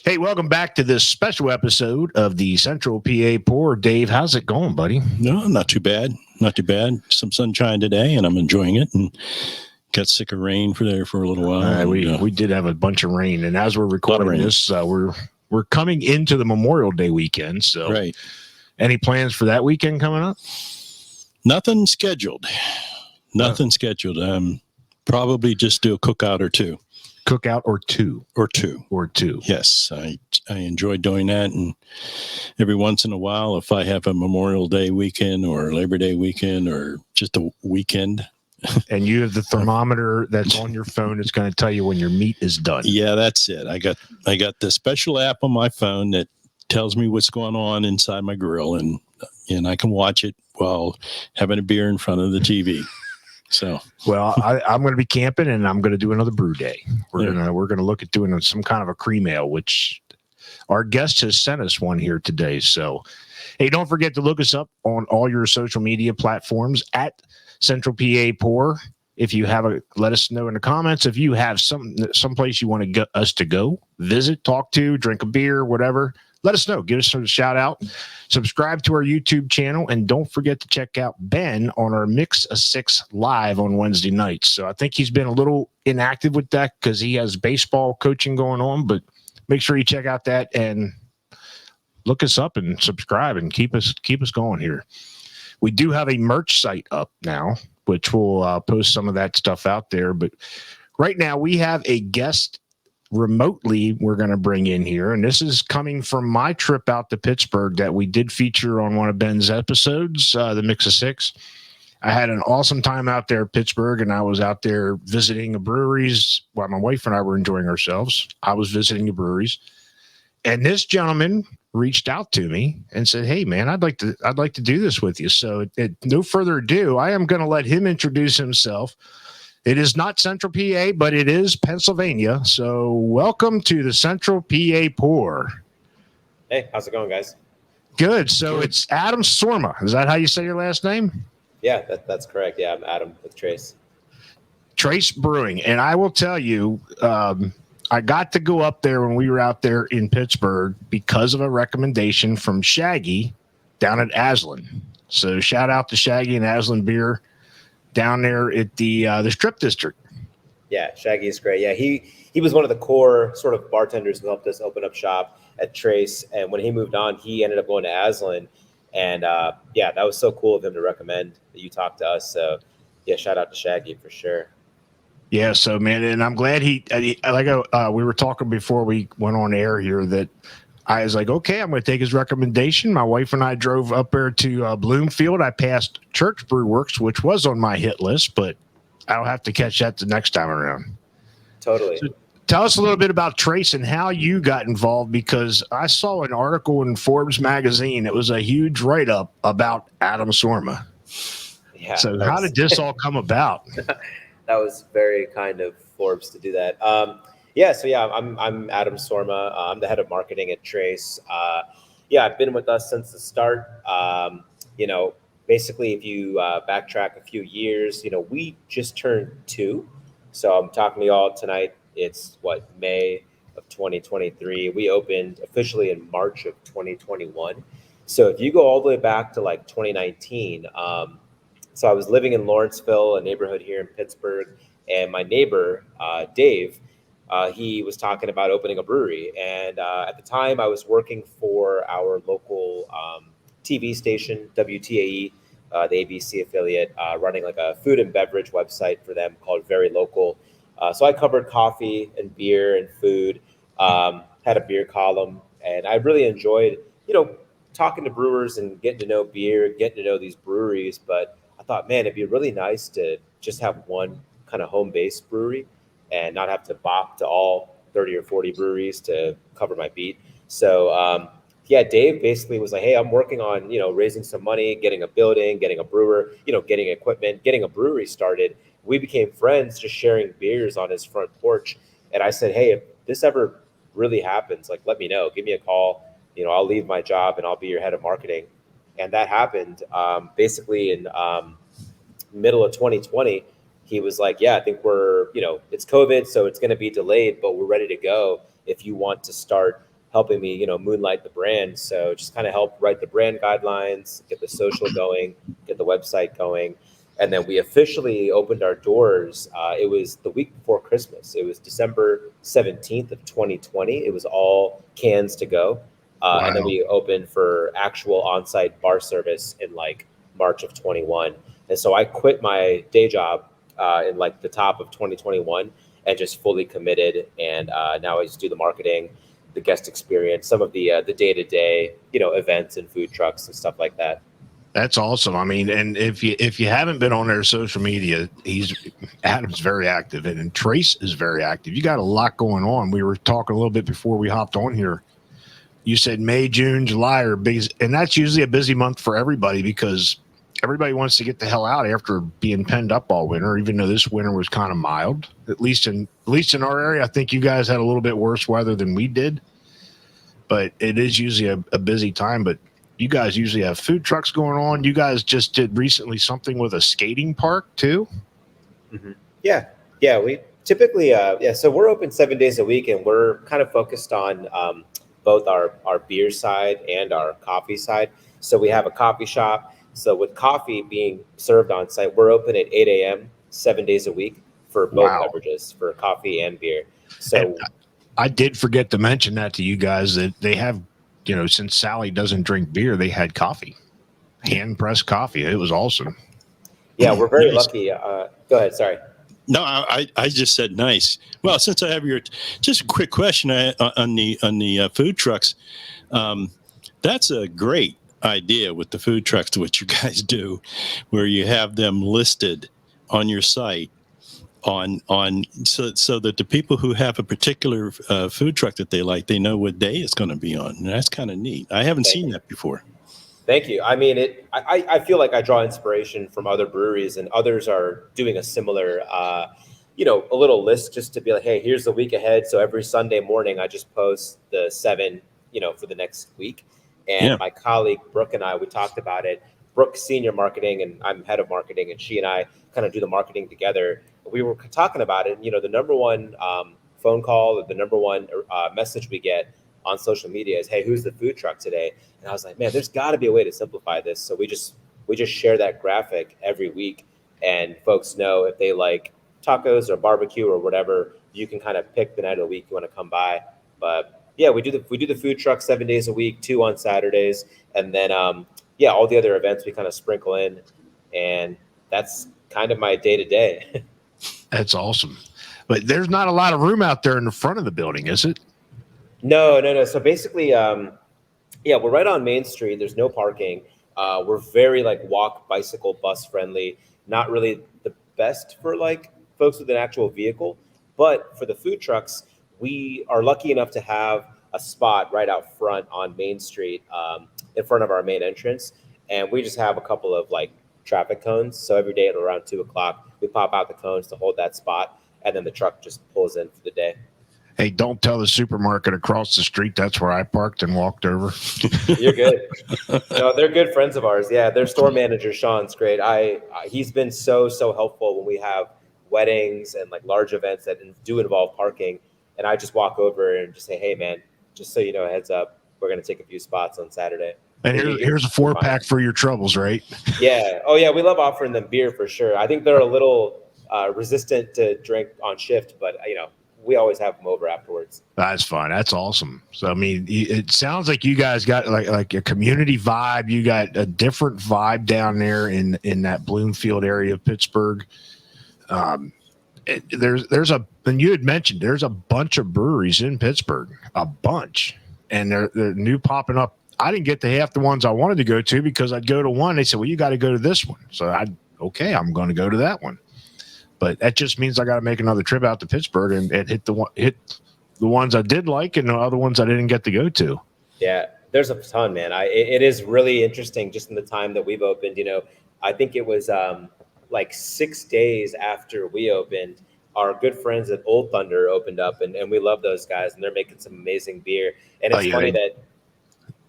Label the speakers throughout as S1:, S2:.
S1: Hey, welcome back to this special episode of the Central PA Pour. Dave, how's it going, buddy?
S2: No, not too bad. Not too bad. Some sunshine today, and I'm enjoying it. And got sick of rain for a little while.
S1: We did have a bunch of rain, and as we're recording this, we're coming into the Memorial Day weekend. So,
S2: right.
S1: Any plans for that weekend coming up?
S2: Nothing scheduled. Nothing scheduled. Probably just do a cookout or two.
S1: Cookout or two.
S2: Yes, I enjoy doing that, and every once in a while, if I have a Memorial Day weekend or Labor Day weekend or just a weekend,
S1: and you have the thermometer that's on your phone, it's going to tell you when your meat is done.
S2: Yeah, that's it. I got the special app on my phone that tells me what's going on inside my grill, and I can watch it while having a beer in front of the TV. So,
S1: well, I'm going to be camping, and I'm going to do another brew day. We're gonna look at doing some kind of a cream ale, which our guest has sent us one here today. So, hey, don't forget to look us up on all your social media platforms at Central PA Pour. If you have let us know in the comments if you have some place you want us to go visit, talk to, drink a beer, whatever. Let us know. Give us a shout out. Subscribe to our YouTube channel, and don't forget to check out Ben on our Mix of Six live on Wednesday nights. So I think he's been a little inactive with that because he has baseball coaching going on, but make sure you check out that and look us up and subscribe and keep us going here. We do have a merch site up now, which we'll post some of that stuff out there. But right now we have a guest remotely we're going to bring in here, and this is coming from my trip out to Pittsburgh that we did feature on one of Ben's episodes, the Mix of Six. I had an awesome time out there at Pittsburgh, and I was out there visiting the breweries while my wife and I were enjoying ourselves. I was visiting the breweries, and this gentleman reached out to me and said, "Hey man, I'd like to do this with you." So no further ado, I am going to let him introduce himself. It is not Central PA, but it is Pennsylvania. So welcome to the Central PA Pour.
S3: Hey, how's it going, guys?
S1: Good. So it's Aadam Sorma. Is that how you say your last name?
S3: Yeah, that's correct. Yeah, I'm Aadam with Trace.
S1: Trace Brewing. And I will tell you, I got to go up there when we were out there in Pittsburgh because of a recommendation from Shaggy down at Aslan. So shout out to Shaggy and Aslan Beer down there at the Strip District.
S3: Yeah, Shaggy is great. Yeah, he was one of the core sort of bartenders who helped us open up shop at Trace. And when he moved on, he ended up going to Aslan. And that was so cool of him to recommend that you talked to us. So yeah, shout out to Shaggy for sure.
S1: Yeah, so man, and I'm glad we were talking before we went on air here that I was like, okay, I'm going to take his recommendation. My wife and I drove up there to Bloomfield. I passed Church Brew Works, which was on my hit list, but I'll have to catch that the next time around.
S3: Totally.
S1: So tell us a little bit about Trace and how you got involved, because I saw an article in Forbes magazine. It was a huge write-up about Aadam Sorma.
S3: Yeah.
S1: So how did this all come about?
S3: That was very kind of Forbes to do that. I'm Aadam Sorma. I'm the head of marketing at Trace. I've been with us since the start. Basically, if you backtrack a few years, we just turned 2. So I'm talking to y'all tonight. It's May of 2023. We opened officially in March of 2021. So if you go all the way back to 2019, so I was living in Lawrenceville, a neighborhood here in Pittsburgh, and my neighbor, Dave, he was talking about opening a brewery. And at the time, I was working for our local TV station, WTAE, the ABC affiliate, running a food and beverage website for them called Very Local. So I covered coffee and beer and food, had a beer column, and I really enjoyed, talking to brewers and getting to know beer, getting to know these breweries. But I thought, man, it'd be really nice to just have one kind of home-based brewery and not have to bop to all 30 or 40 breweries to cover my beat. So, Dave basically was like, hey, I'm working on, raising some money, getting a building, getting a brewer, getting equipment, getting a brewery started. We became friends just sharing beers on his front porch. And I said, hey, if this ever really happens, let me know, give me a call. I'll leave my job and I'll be your head of marketing. And that happened basically in middle of 2020. He was like, yeah, I think we're, it's COVID, so it's going to be delayed, but we're ready to go if you want to start, helping me, moonlight the brand. So just kind of help write the brand guidelines, get the social going, get the website going. And then we officially opened our doors. It was the week before Christmas. It was December 17th of 2020. It was all cans to go.
S1: Wow.
S3: And then we opened for actual on-site bar service in like March of 21. And so I quit my day job in like the top of 2021 and just fully committed. And now I just do the marketing, the guest experience, some of the day-to-day, events and food trucks and stuff like that.
S1: That's awesome. I mean, and if you haven't been on their social media, Aadam's very active, and Trace is very active. You got a lot going on. We were talking a little bit before we hopped on here. You said May, June, July are busy, and that's usually a busy month for everybody because everybody wants to get the hell out after being penned up all winter. Even though this winter was kind of mild, at least in our area, I think you guys had a little bit worse weather than we did. But it is usually a busy time. But you guys usually have food trucks going on. You guys just did recently something with a skating park too.
S3: Mm-hmm. Yeah. We typically, so we're open 7 days a week, and we're kind of focused on both our beer side and our coffee side. So we have a coffee shop. So with coffee being served on site, we're open at 8 a.m. 7 days a week for both beverages, for coffee and beer. So
S1: and I did forget to mention that to you guys that they have, since Sally doesn't drink beer, they had coffee, hand pressed coffee. It was awesome.
S3: Yeah, we're very
S2: Nice.
S3: lucky. Go ahead. Sorry.
S2: No, I just said nice. Well, since I have just a quick question on the food trucks. That's a great idea with the food trucks, to what you guys do, where you have them listed on your site so that the people who have a particular food truck that they like, they know what day it's going to be on. And that's kind of neat. I haven't seen that before.
S3: Thank you. I mean, I feel like I draw inspiration from other breweries, and others are doing a similar, a little list just to be like, hey, here's the week ahead. So every Sunday morning, I just post the 7, for the next week. And my colleague, Brooke, and I, we talked about it. Brooke's senior marketing, and I'm head of marketing, and she and I kind of do the marketing together. We were talking about it. The number one phone call, or the number one message we get on social media is, hey, who's the food truck today? And I was like, man, there's got to be a way to simplify this. So we just share that graphic every week, and folks know if they like tacos or barbecue or whatever, you can kind of pick the night of the week you want to come by. But yeah, we do the food truck 7 days a week, 2 on Saturdays, and then all the other events we kind of sprinkle in, and that's kind of my day to day.
S1: That's awesome. But there's not a lot of room out there in the front of the building, is it?
S3: No. So basically, we're right on Main Street. There's no parking. We're very walk, bicycle, bus friendly. Not really the best for folks with an actual vehicle, but for the food trucks, we are lucky enough to have a spot right out front on Main Street, in front of our main entrance, and we just have a couple of traffic cones. So every day at around 2:00, we pop out the cones to hold that spot, and then the truck just pulls in for the day.
S1: Hey, don't tell the supermarket across the street that's where I parked and walked over.
S3: You're good. No, they're good friends of ours. Yeah, their store manager, Sean's great. He's been so helpful when we have weddings and large events that do involve parking. And I just walk over and just say, hey, man, just so you know, heads up, we're going to take a few spots on Saturday.
S1: And here's a 4-pack for your troubles, right?
S3: Yeah. Oh, yeah. We love offering them beer for sure. I think they're a little resistant to drink on shift, but, we always have them over afterwards.
S1: That's fun. That's awesome. So, I mean, it sounds like you guys got like a community vibe. You got a different vibe down there in that Bloomfield area of Pittsburgh. And you had mentioned there's a bunch of breweries in Pittsburgh, a bunch, and they're new popping up. I didn't get to half the ones I wanted to go to because I'd go to one. They said, well, you got to go to this one. So I'm going to go to that one. But that just means I got to make another trip out to Pittsburgh and hit the ones I did like and the other ones I didn't get to go to.
S3: Yeah, there's a ton, man. It is really interesting just in the time that we've opened. I think it was 6 days after we opened, our good friends at Old Thunder opened up, and we love those guys, and they're making some amazing beer. And it's funny that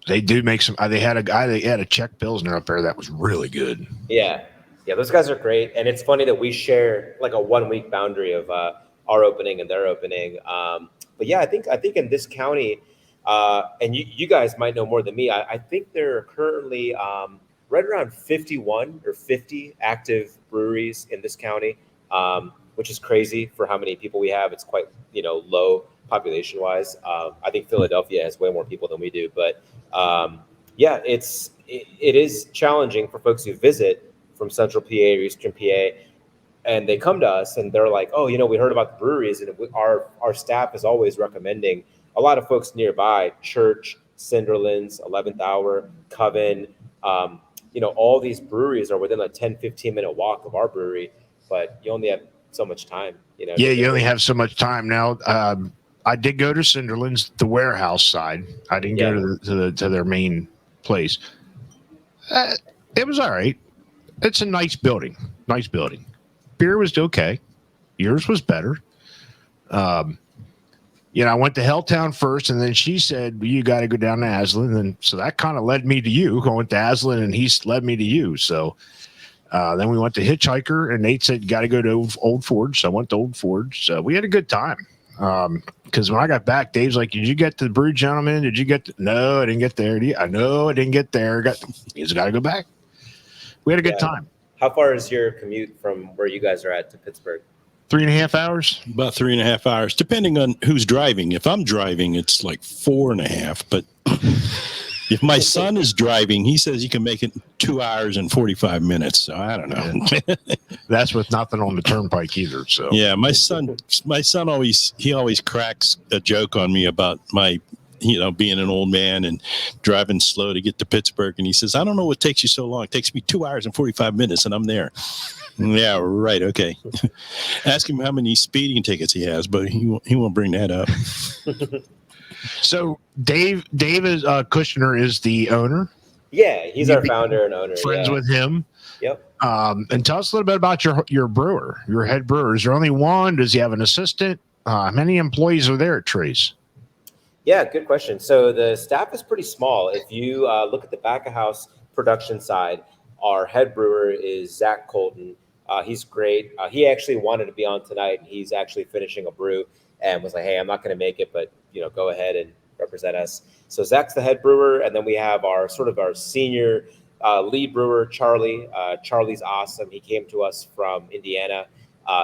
S1: they do make some. They had a Czech Pilsner up there that was really good.
S3: Yeah, those guys are great, and it's funny that we share a 1 week boundary of our opening and their opening. But yeah, I think in this county, And you guys might know more than me. I think there are currently right around 51 or 50 active breweries in this county, which is crazy for how many people we have. It's quite, low population wise. I think Philadelphia has way more people than we do, but yeah, it is challenging for folks who visit from Central PA or Eastern PA, and they come to us and they're like, oh, we heard about the breweries, and our staff is always recommending a lot of folks nearby, Church, Cinderlands, 11th Hour, Coven, all these breweries are within a 10, 15-minute walk of our brewery, but you only have so much time,
S1: Yeah, you only have so much time now. I did go to Cinderlands, the warehouse side. I didn't go to their main place. It was all right. It's a nice building. Nice building. Beer was okay. Yours was better. I went to Helltown first, and then she said, you got to go down to Aslan. And so that kind of led me to you. I went to Aslan, and he led me to you. So then we went to Hitchhiker, and Nate said, got to go to Old Forge. So I went to Old Forge. So we had a good time. Because when I got back, Dave's like, did you get to the Brew Gentleman? Did you get no, I didn't get there. I know I didn't get there. He's got to go back. We had a good time.
S3: How far is your commute from where you guys are at to Pittsburgh?
S1: 3.5 hours?
S2: About 3.5 hours, depending on who's driving. If I'm driving, it's like 4.5. But if my son is driving, he says he can make it 2 hours and 45 minutes. So I don't know.
S1: That's with nothing on the turnpike either. So
S2: yeah, my son always cracks a joke on me about my, being an old man and driving slow to get to Pittsburgh. And he says, I don't know what takes you so long. It takes me 2 hours and 45 minutes and I'm there. Yeah, right. Okay. Ask him how many speeding tickets he has, but he won't bring that up.
S1: So Dave is Kushner is the owner.
S3: Yeah, he's our founder and owner.
S1: Friends with him.
S3: Yep.
S1: And tell us a little bit about your brewer, your head brewer. Is there only one? Does he have an assistant? How many employees are there at Trace?
S3: Yeah, good question. So the staff is pretty small. If you look at the back of house production side, our head brewer is Zach Colton. He's great. He actually wanted to be on tonight, and he's actually finishing a brew and was like, hey, I'm not going to make it, but go ahead and represent us. So Zach's the head brewer, and then we have our senior lead brewer, Charlie. Charlie's awesome. He came to us from Indiana.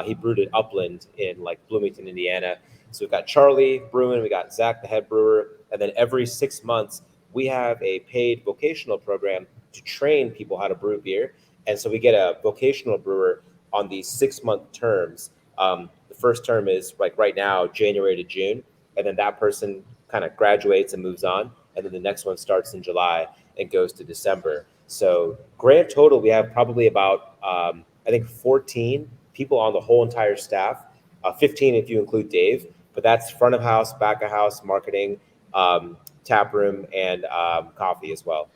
S3: He brewed at Upland in Bloomington, Indiana. So we've got Charlie brewing, we got Zach, the head brewer, and then every 6 months we have a paid vocational program to train people how to brew beer. And so we get a vocational brewer on these 6-month terms. The first term is right now, January to June, and then that person kind of graduates and moves on. And then the next one starts in July and goes to December. So grand total, we have probably about, 14 people on the whole entire staff, 15 if you include Dave. But that's front of house, back of house, marketing, tap room, and coffee as well.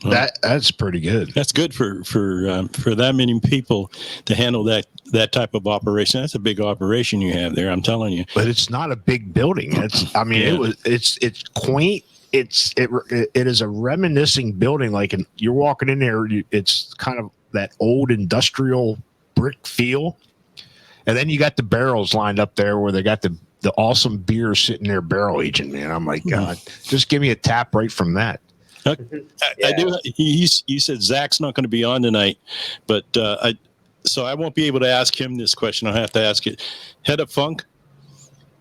S1: That's pretty good.
S2: That's good for that many people to handle that type of operation. That's a big operation you have there, I'm telling you.
S1: But it's not a big building. It's quaint. It is a reminiscing building. You're walking in there, it's kind of that old industrial brick feel. And then you got the barrels lined up there where they got the awesome beer sitting there barrel aging, man. I'm like, God, just give me a tap right from that.
S2: I do. You said Zach's not going to be on tonight, but so I won't be able to ask him this question. I'll have to ask it. Head of Funk?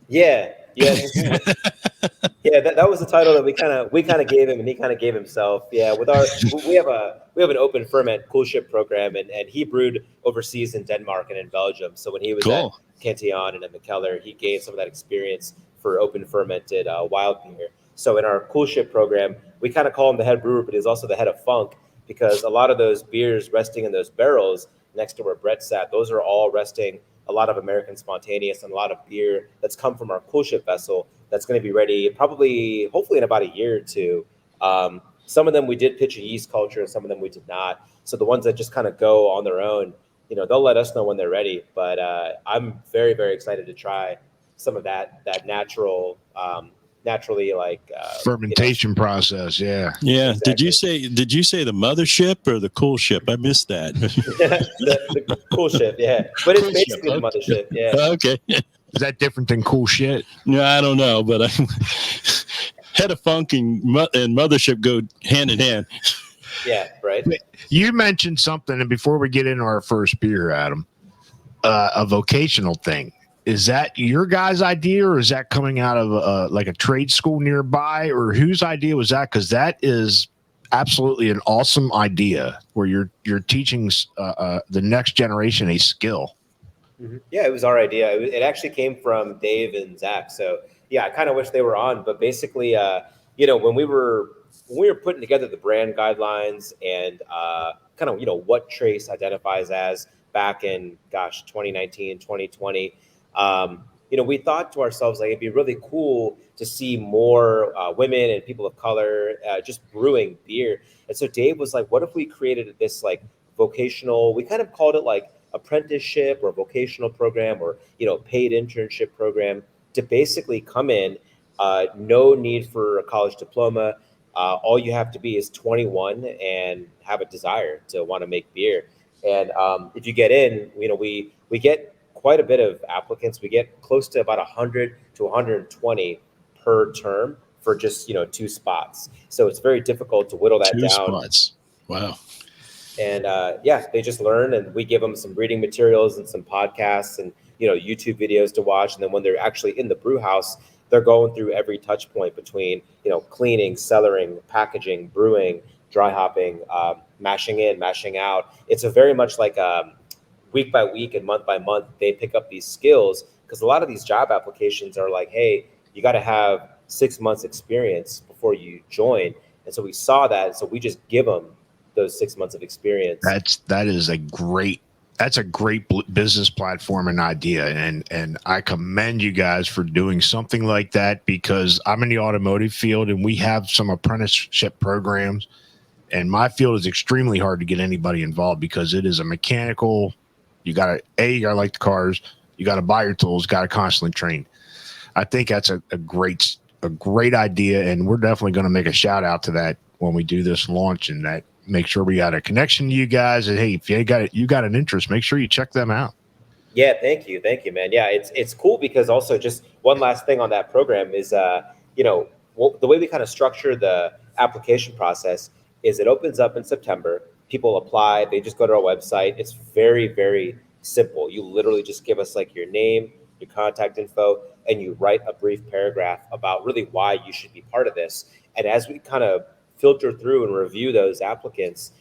S3: Yeah. Yeah, that was the title that we kind of gave him, and he kind of gave himself. Yeah, we have an open ferment cool ship program, and he brewed overseas in Denmark and in Belgium. So when he was at Cantillon and at McKellar, he gained some of that experience for open fermented wild beer. So in our cool ship program, we kind of call him the head brewer, but he's also the head of funk, because a lot of those beers resting in those barrels next to where Brett sat, those are all resting a lot of American spontaneous and a lot of beer that's come from our cool ship vessel that's going to be ready hopefully in about a year or two. Some of them we did pitch a yeast culture, and some of them we did not. So the ones that just kind of go on their own, they'll let us know when they're ready. But I'm very, very excited to try some of that naturally
S1: fermentation process. Yeah.
S2: Exactly. Did you say the mothership or the cool ship? I missed that.
S3: the cool ship. Yeah. But it's basically the mothership. Yeah.
S2: Okay.
S1: Is that different than cool shit?
S2: No, I don't know, but head of funk and mothership go hand in hand.
S3: Yeah, right.
S1: You mentioned something, and before we get into our first beer, Adam, a vocational thing. Is that your guys' idea, or is that coming out of like a trade school nearby, or whose idea was that? Because that is absolutely an awesome idea, where you're teaching the next generation a skill.
S3: Yeah, it was our idea. It actually came from Dave and Zach. So yeah, I kind of wish they were on, but basically, when we were putting together the brand guidelines and kind of what Trace identifies as back in 2019, 2020. We thought to ourselves, like, it'd be really cool to see more women and people of color just brewing beer. And so Dave was like, what if we created this like vocational, we kind of called it like apprenticeship or vocational program, or paid internship program, to basically come in, no need for a college diploma. All you have to be is 21 and have a desire to want to make beer. And if you get in, we get quite a bit of applicants. We get close to about 100 to 120 per term for just 2 spots. So it's very difficult to whittle that
S2: 2
S3: down.
S2: spots. Wow.
S3: And they just learn, and we give them some reading materials and some podcasts and YouTube videos to watch. And then when they're actually in the brew house, they're going through every touch point between cleaning, cellaring, packaging, brewing, dry hopping, mashing in, mashing out. It's a very much like week by week and month by month, they pick up these skills, because a lot of these job applications are like, hey, you got to have 6 months experience before you join. And so we saw that, so we just give them those 6 months of experience.
S1: That's a great business platform and idea, and I commend you guys for doing something like that, because I'm in the automotive field and we have some apprenticeship programs, and my field is extremely hard to get anybody involved, because it is a mechanical. You gotta like the cars, you gotta buy your tools, gotta constantly train. I think that's a great idea, and we're definitely going to make a shout out to that when we do this launch, and that make sure we got a connection to you guys. And hey, if you got an interest, make sure you check them out.
S3: Yeah, thank you, man. Yeah, it's cool, because also just one last thing on that program is the way we kind of structure the application process is it opens up in September. People apply, they just go to our website. It's very, very simple. You literally just give us like your name, your contact info, and you write a brief paragraph about really why you should be part of this. And as we kind of filter through and review those applicants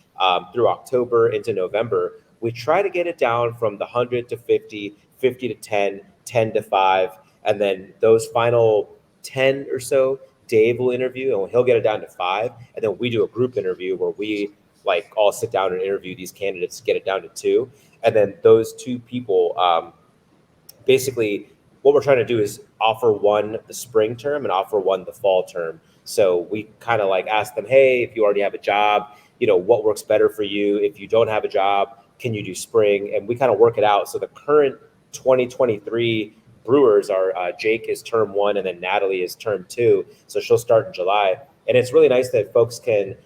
S3: through October into November, we try to get it down from the 100 to 50, 50 to 10, 10 to 5. And then those final 10 or so, Dave will interview, and he'll get it down to 5. And then we do a group interview where we like all sit down and interview these candidates, get it down to 2. And then those 2 people, basically what we're trying to do is offer one the spring term and offer one the fall term. So we kind of like ask them, hey, if you already have a job, what works better for you? If you don't have a job, can you do spring? And we kind of work it out. So the current 2023 brewers are Jake is term 1, and then Natalie is term 2. So she'll start in July. And it's really nice that folks can,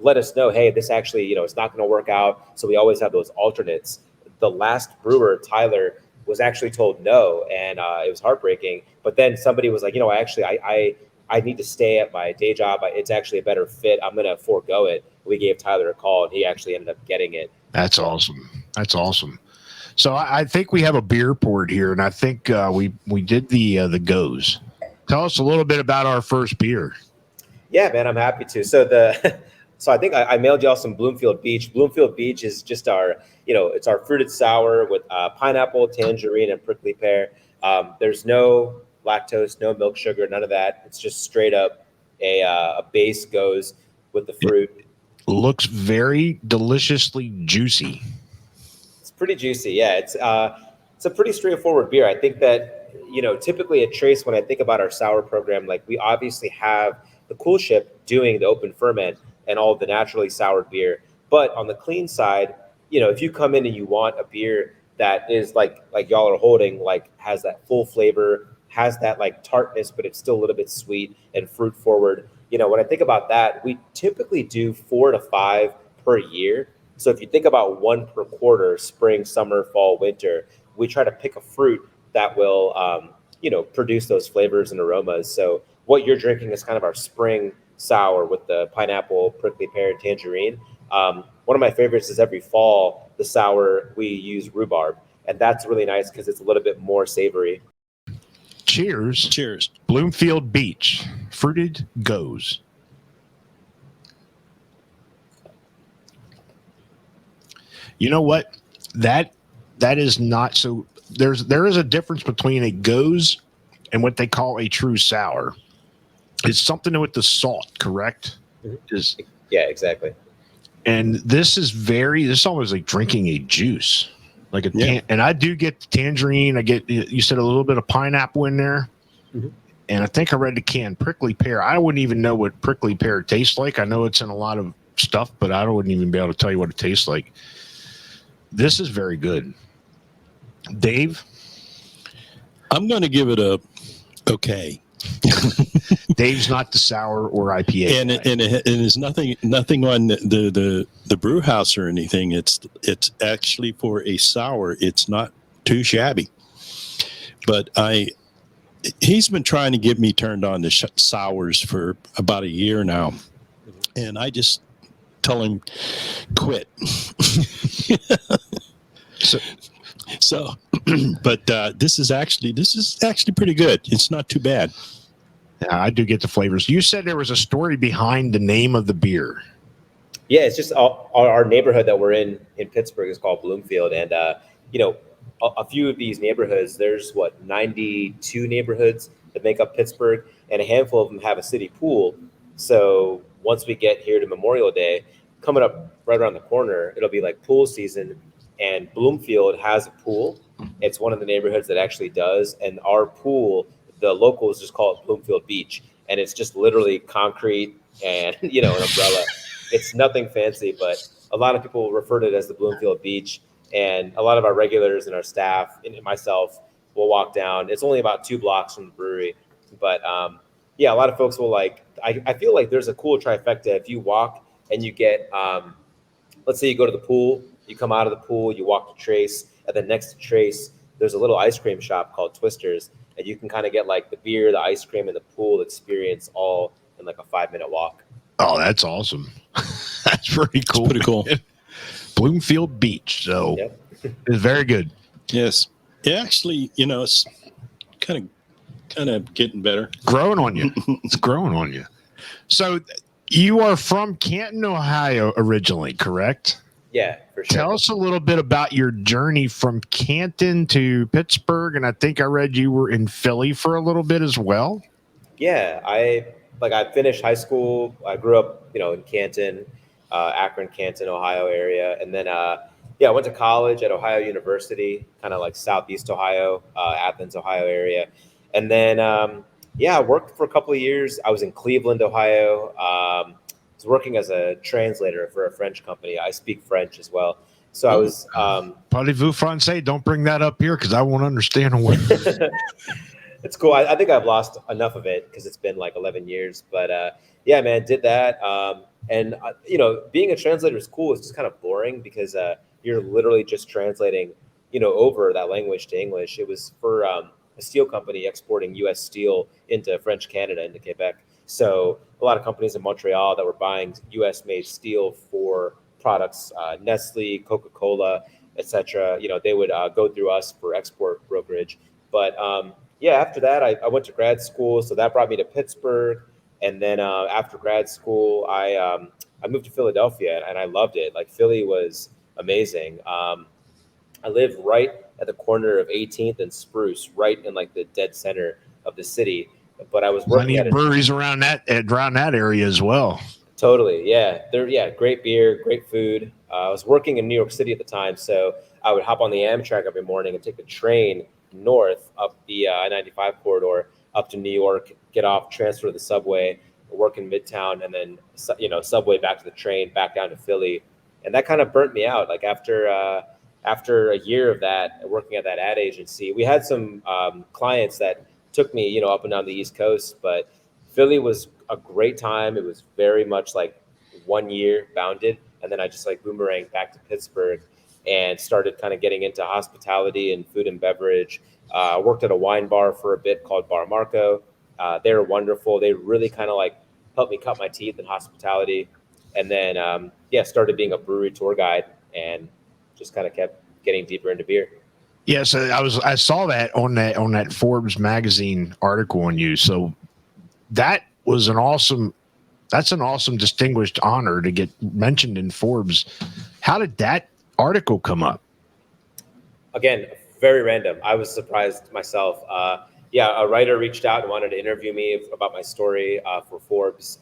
S3: let us know, hey, this actually, it's not going to work out. So we always have those alternates. The last brewer, Tyler, was actually told no, and it was heartbreaking. But then somebody was like, I need to stay at my day job. It's actually a better fit. I'm going to forego it. We gave Tyler a call, and he actually ended up getting it.
S1: That's awesome. So I think we have a beer poured here, and I think we did the gose. Tell us a little bit about our first beer.
S3: Yeah, man, I'm happy to. So I think I mailed y'all some Bloomfield Beach. Bloomfield Beach is just our, it's our fruited sour with pineapple, tangerine, and prickly pear. There's no lactose, no milk sugar, none of that. It's just straight up a base gose with the fruit.
S1: It looks very deliciously juicy.
S3: It's pretty juicy. Yeah, it's a pretty straightforward beer. I think that, typically at Trace, when I think about our sour program, like we obviously have the Cool Ship doing the open ferment and all of the naturally soured beer. But on the clean side, if you come in and you want a beer that is like y'all are holding, like has that full flavor, has that like tartness, but it's still a little bit sweet and fruit forward. When I think about that, we typically do 4 to 5 per year. So if you think about 1 per quarter, spring, summer, fall, winter, we try to pick a fruit that will, produce those flavors and aromas. So what you're drinking is kind of our spring sour with the pineapple, prickly pear, and tangerine. One of my favorites is every fall, the sour, we use rhubarb. And that's really nice because it's a little bit more savory.
S1: Cheers.
S2: Cheers.
S1: Bloomfield Beach, fruited gose. You know what? That is not so. There is a difference between a gose and what they call a true sour. It's something with the salt, correct?
S3: Mm-hmm. Yeah, exactly.
S1: And this is almost like drinking a juice, like and I do get the tangerine. I get, you said, a little bit of pineapple in there.
S3: Mm-hmm.
S1: And I think I read the can prickly pear. I wouldn't even know what prickly pear tastes like. I know it's in a lot of stuff, but I wouldn't even be able to tell you what it tastes like. This is very good. Dave?
S2: I'm going to give it a okay.
S1: Dave's not the sour or IPA.
S2: And there's nothing on the brew house or anything. It's actually for a sour. It's not too shabby. But he's been trying to get me turned on to sours for about a year now, and I just tell him quit. So, but this is actually pretty good. It's not too bad.
S1: Yeah, I do get the flavors. You said there was a story behind the name of the beer.
S3: Yeah, it's just our neighborhood that we're in Pittsburgh is called Bloomfield, and a few of these neighborhoods, there's 92 neighborhoods that make up Pittsburgh, and a handful of them have a city pool. So once we get here to Memorial Day, coming up right around the corner, it'll be like pool season, and Bloomfield has a pool. It's one of the neighborhoods that actually does, and our pool, the locals just call it Bloomfield Beach, and it's just literally concrete and an umbrella. It's nothing fancy, but a lot of people refer to it as the Bloomfield Beach. And a lot of our regulars and our staff and myself will walk down. It's only about 2 blocks from the brewery. But a lot of folks will I feel like there's a cool trifecta. If you walk and you get, let's say you go to the pool, you come out of the pool, you walk to Trace, and then next to Trace, there's a little ice cream shop called Twisters. And you can kind of get the beer, the ice cream, and the pool experience all in a 5-minute walk.
S1: Oh, that's awesome. That's pretty cool.
S2: It's pretty cool.
S1: Bloomfield Beach. So it's very good.
S2: Yes. Yeah, actually, it's kind of getting better.
S1: Growing on you. It's growing on you. So you are from Canton, Ohio originally, correct?
S3: Yeah, for sure.
S1: Tell us a little bit about your journey from Canton to Pittsburgh. And I think I read you were in Philly for a little bit as well.
S3: Yeah, I finished high school. I grew up, in Canton, Akron, Canton, Ohio area. And then, I went to college at Ohio University, kind of Southeast Ohio, Athens, Ohio area. And then, I worked for a couple of years. I was in Cleveland, Ohio. I was working as a translator for a French company. I speak French as well. So I was...
S1: Parlez-vous français? Don't bring that up here because I won't understand a word.
S3: It's cool. I think I've lost enough of it because it's been 11 years. But man, did that. And being a translator is cool. It's just kind of boring because you're literally just translating, over that language to English. It was for a steel company exporting U.S. steel into French Canada, into Quebec. So a lot of companies in Montreal that were buying U.S.-made steel for products, Nestle, Coca-Cola, etc. They would go through us for export brokerage. But after that, I went to grad school, so that brought me to Pittsburgh. And then after grad school, I moved to Philadelphia, and I loved it. Philly was amazing. I live right at the corner of 18th and Spruce, right in the dead center of the city. But I was working at
S1: breweries around that area as well.
S3: Totally, yeah. Great beer, great food. I was working in New York City at the time, so I would hop on the Amtrak every morning and take the train north up the I-95 corridor up to New York, get off, transfer to the subway, work in Midtown, and then subway back to the train, back down to Philly. And that kind of burnt me out. After a year of that, working at that ad agency, we had some clients that took me, up and down the East Coast, but Philly was a great time. It was very much 1 year bounded. And then I just boomeranged back to Pittsburgh and started kind of getting into hospitality and food and beverage. I worked at a wine bar for a bit called Bar Marco. They were wonderful. They really kind of like helped me cut my teeth in hospitality. And then, started being a brewery tour guide and just kind of kept getting deeper into beer.
S1: Yeah, so I saw that on that Forbes magazine article on you. So that's an awesome distinguished honor to get mentioned in Forbes. How did that article come up?
S3: Again, very random. I was surprised myself. A writer reached out and wanted to interview me about my story for Forbes.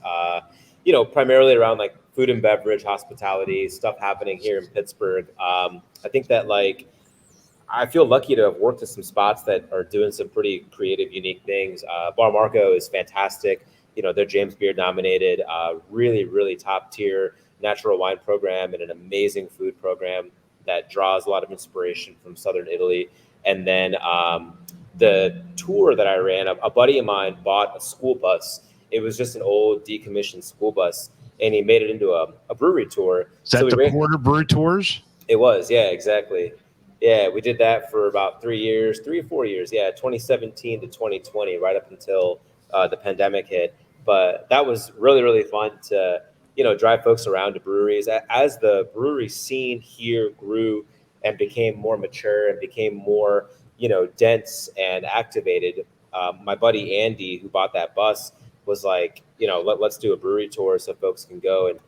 S3: Primarily around like food and beverage, hospitality, stuff happening here in Pittsburgh. I think that I feel lucky to have worked at some spots that are doing some pretty creative, unique things. Bar Marco is fantastic. They're James Beard nominated, really, really top tier natural wine program and an amazing food program that draws a lot of inspiration from Southern Italy. And then the tour that I ran, a buddy of mine bought a school bus. It was just an old decommissioned school bus, and he made it into a brewery tour.
S1: Is that the Porter Brewery Tours?
S3: It was, yeah, exactly. Yeah, we did that for about 3 or 4 years. Yeah, 2017 to 2020, right up until the pandemic hit. But that was really, really fun to, drive folks around to breweries. As the brewery scene here grew and became more mature and became more, dense and activated, my buddy Andy, who bought that bus, was like, let's do a brewery tour so folks can go and,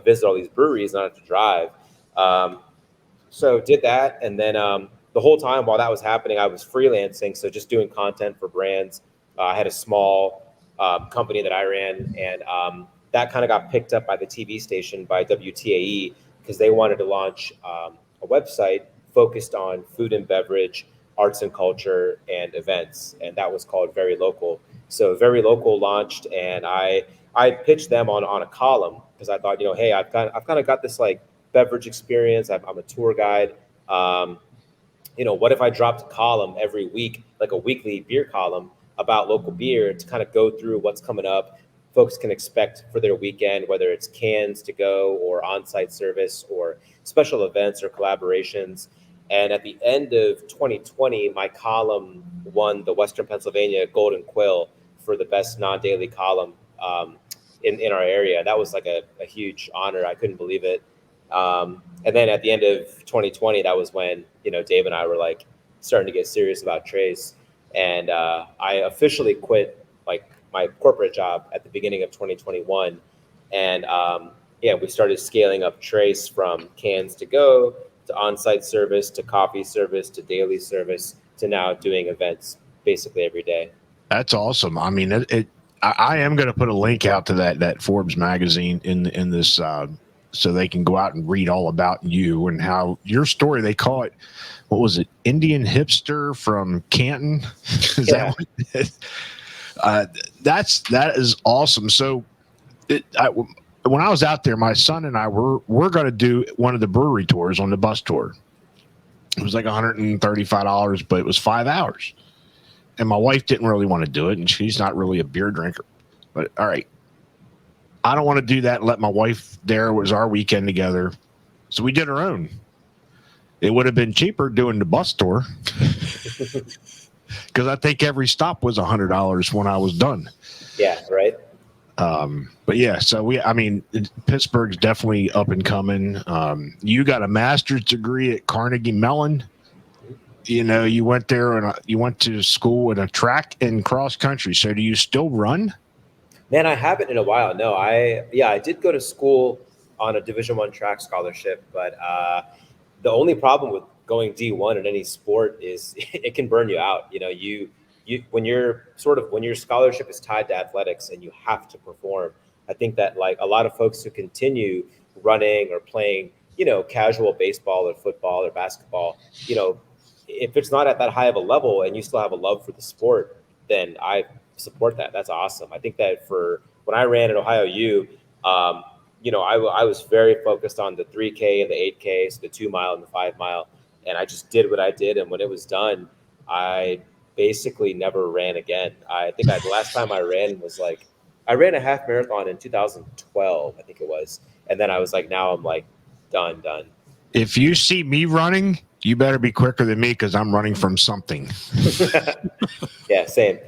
S3: visit all these breweries, not have to drive. So did that. And then the whole time while that was happening, I was freelancing. So just doing content for brands. I had a small company that I ran, and that kind of got picked up by the TV station, by WTAE, because they wanted to launch a website focused on food and beverage, arts and culture, and events. And that was called Very Local. So Very Local launched, and I pitched them on a column because I thought, hey, I've kind of got this like beverage experience. I'm a tour guide. What if I dropped a column every week, like a weekly beer column about local beer to kind of go through what's coming up, folks can expect for their weekend, whether it's cans to go or on-site service or special events or collaborations. And at the end of 2020, my column won the Western Pennsylvania Golden Quill for the best non-daily column in our area. That was like a huge honor. I couldn't believe it. And then at the end of 2020, that was when, Dave and I were like starting to get serious about Trace. And I officially quit like my corporate job at the beginning of 2021. And we started scaling up Trace from cans to go to on-site service, to coffee service, to daily service, to now doing events basically every day.
S1: That's awesome. I mean, I am going to put a link out to that Forbes magazine in this, so they can go out and read all about you and how your story. They call it, what was it, Indian hipster from Canton? Is
S3: Yeah.
S1: that is awesome. So, when I was out there, my son and I we're going to do one of the brewery tours on the bus tour. It was like $135, but it was 5 hours. And my wife didn't really want to do it, and she's not really a beer drinker. But all right, I don't want to do that and let my wife there. It was our weekend together. So we did our own. It would have been cheaper doing the bus tour because I think every stop was $100 when I was done.
S3: Yeah, right.
S1: But yeah, so Pittsburgh's definitely up and coming. You got a master's degree at Carnegie Mellon. You went there and you went to school in a track and cross country. So do you still run?
S3: Man, I haven't in a while. No, I did go to school on a Division I track scholarship, but the only problem with going D1 in any sport is it can burn you out. When your scholarship is tied to athletics and you have to perform. I think that like a lot of folks who continue running or playing, casual baseball or football or basketball, if it's not at that high of a level and you still have a love for the sport, then I support that. That's awesome. I think that for when I ran at Ohio U, I was very focused on the 3K and the 8K, so the 2 mile and the 5 mile. And I just did what I did. And when it was done, I basically never ran again. I think the last time I ran was I ran a half marathon in 2012, I think it was. And then I was like, now I'm like done.
S1: If you see me running, You better be quicker than me because I'm running from something.
S3: Yeah, same.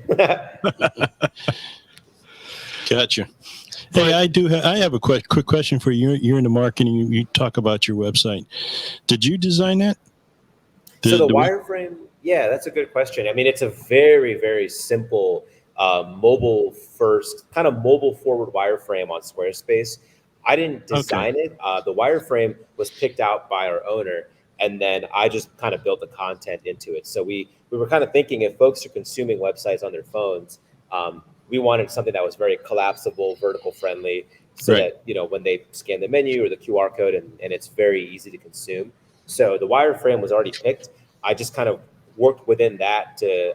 S2: Gotcha. Hey, I have a quick question for you. You're into marketing. You talk about your website. Did you design that?
S3: So the wireframe, yeah, that's a good question. I mean, it's a very, very simple mobile first, kind of mobile forward wireframe on Squarespace. I didn't design it. The wireframe was picked out by our owner, and then I just kind of built the content into it. So we were kind of thinking if folks are consuming websites on their phones, we wanted something that was very collapsible, vertical friendly, so that, you know, when they scan the menu or the QR code and it's very easy to consume. So the wireframe was already picked. I just kind of worked within that to,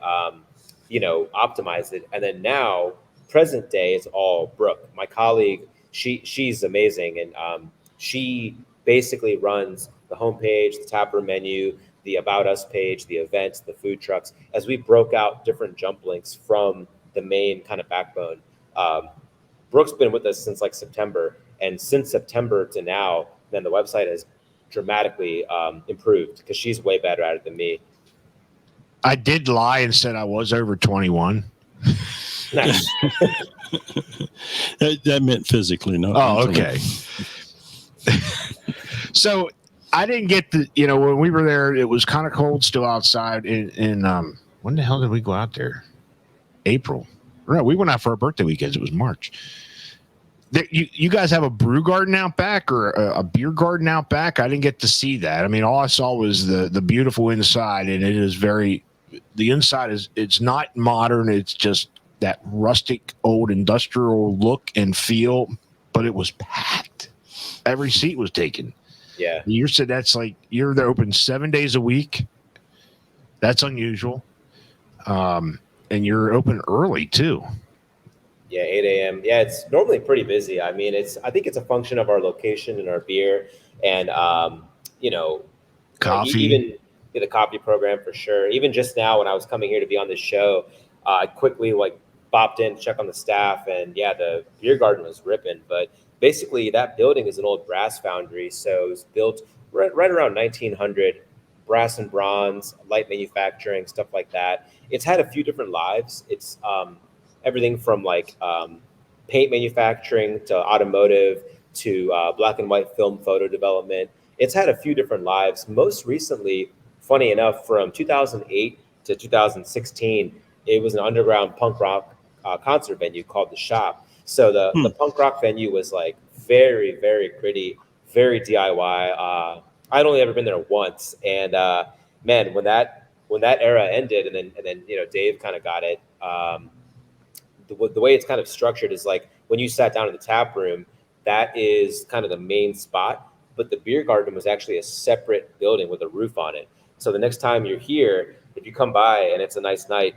S3: you know, optimize it. And then now, present day, it's all Brooke, my colleague. She's amazing, and she basically runs the homepage, the taproom menu, the About Us page, the events, the food trucks. As we broke out different jump links from the main kind of backbone. Brooke's been with us since like September, and since September to now, then the website has dramatically improved because she's way better at it than me.
S1: I did lie and said I was over 21.
S3: Nice.
S2: that meant physically, no.
S1: Oh, okay. So I didn't get the, you know, when we were there, it was kind of cold still outside. In when the hell did we go out there? April. Right, we went out for our birthday weekends. It was March. You guys have a brew garden out back or a beer garden out back? I didn't get to see that. I mean, all I saw was the beautiful inside, and it is very. The inside it's not modern. It's just that rustic old industrial look and feel, but it was packed. Every seat was taken.
S3: Yeah.
S1: You said that's like you're there open 7 days a week. That's unusual. And you're open early too.
S3: Yeah, 8 a.m. Yeah, it's normally pretty busy. I mean, I think it's a function of our location and our beer, and you know,
S1: coffee.
S3: Even the coffee program for sure. Even just now, when I was coming here to be on this show, I quickly like bopped in, check on the staff, and yeah, the beer garden was ripping. But basically, that building is an old brass foundry, so it was built right around 1900. Brass and bronze, light manufacturing, stuff like that. It's had a few different lives. It's everything from like paint manufacturing to automotive to black and white film photo development. It's had a few different lives. Most recently, funny enough, from 2008 to 2016, it was an underground punk rock concert venue called The Shop. So the punk rock venue was like very, very gritty, very DIY. I'd only ever been there once, and man, when that era ended, and then you know, Dave kind of got it. The way it's kind of structured is like when you sat down in the tap room, that is kind of the main spot, but the beer garden was actually a separate building with a roof on it. So the next time you're here, if you come by and it's a nice night,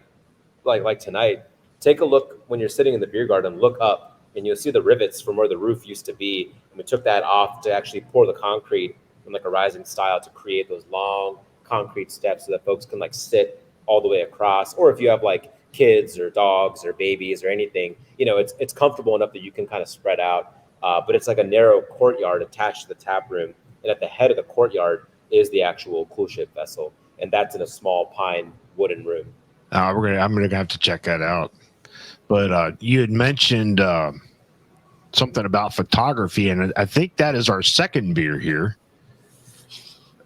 S3: like tonight, take a look when you're sitting in the beer garden, look up, and you'll see the rivets from where the roof used to be. And we took that off to actually pour the concrete in like a rising style to create those long concrete steps so that folks can like sit all the way across. Or if you have like kids or dogs or babies or anything, you know, it's comfortable enough that you can kind of spread out. But it's like a narrow courtyard attached to the tap room. And at the head of the courtyard is the actual cool ship vessel. And that's in a small pine wooden room.
S1: I'm gonna have to check that out. But you had mentioned something about photography, and I think that is our second beer here.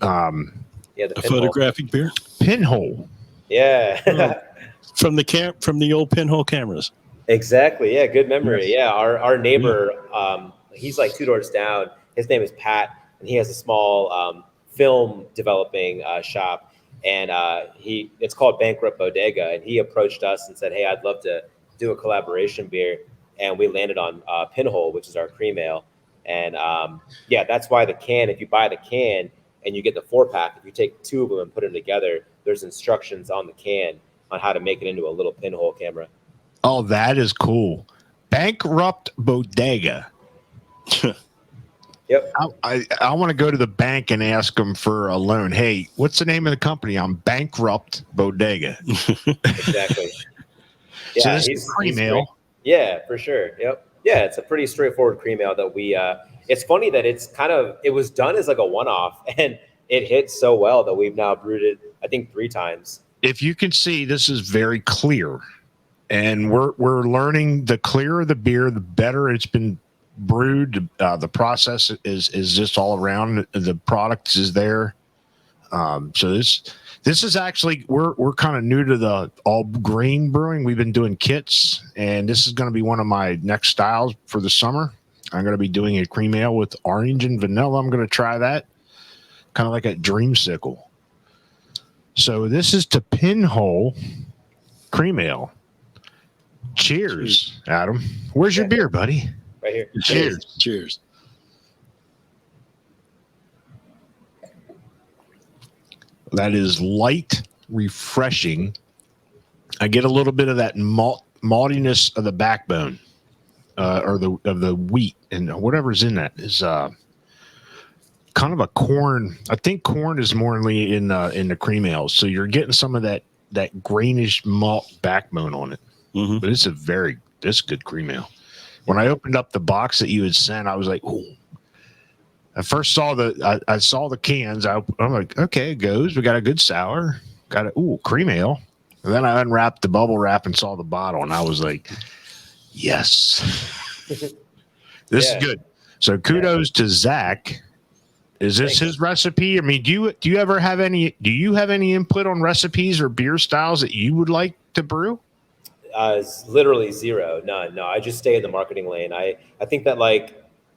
S3: Yeah,
S2: a photographic beer
S1: pinhole.
S3: Yeah.
S2: from the old pinhole cameras.
S3: Exactly. Yeah, good memory.
S2: Yes.
S3: Yeah, our neighbor, he's like 2 doors down. His name is Pat, and he has a small film developing shop, and it's called Bankrupt Bodega. And he approached us and said, "Hey, I'd love to do a collaboration beer," and we landed on Pinhole, which is our cream ale. And yeah, that's why the can. If you buy the can and you get the 4-pack, if you take 2 of them and put them together, there's instructions on the can on how to make it into a little pinhole camera.
S1: Oh, that is cool. Bankrupt Bodega.
S3: Yep.
S1: I want to go to the bank and ask them for a loan. Hey, what's the name of the company? I'm Bankrupt Bodega.
S3: Exactly. Yeah,
S1: so this is cream ale.
S3: Yeah, for sure. Yep. Yeah, it's a pretty straightforward cream ale that we. It's funny that it was done as like a one-off, and it hits so well that we've now brewed it, I think, 3 times.
S1: If you can see, this is very clear, and we're learning the clearer the beer, the better it's been brewed. The process is just all around. The product is there. So this is actually we're kind of new to the all grain brewing. We've been doing kits, and this is going to be one of my next styles for the summer. I'm going to be doing a cream ale with orange and vanilla. I'm going to try that, kind of like a dreamsicle. So this is to Pinhole Cream Ale. Cheers, Adam. Where's your beer, buddy?
S3: Right here.
S1: Cheers.
S2: Cheers.
S1: That is light, refreshing. I get a little bit of that maltiness of the backbone, or the wheat, and whatever's in that is kind of a corn. I think corn is more in the cream ales, so you're getting some of that grainish malt backbone on it.
S2: Mm-hmm.
S1: But it's this good cream ale. When I opened up the box that you had sent, I was like, "Ooh." I first saw I saw the cans. I'm like, okay, it goes. We got a good sour. Got a cream ale. And then I unwrapped the bubble wrap and saw the bottle, and I was like, yes, this is good. So kudos to Zach. Is this his recipe? I mean, do you ever have any? Do you have any input on recipes or beer styles that you would like to brew?
S3: It's literally zero, none. No, I just stay in the marketing lane. I think that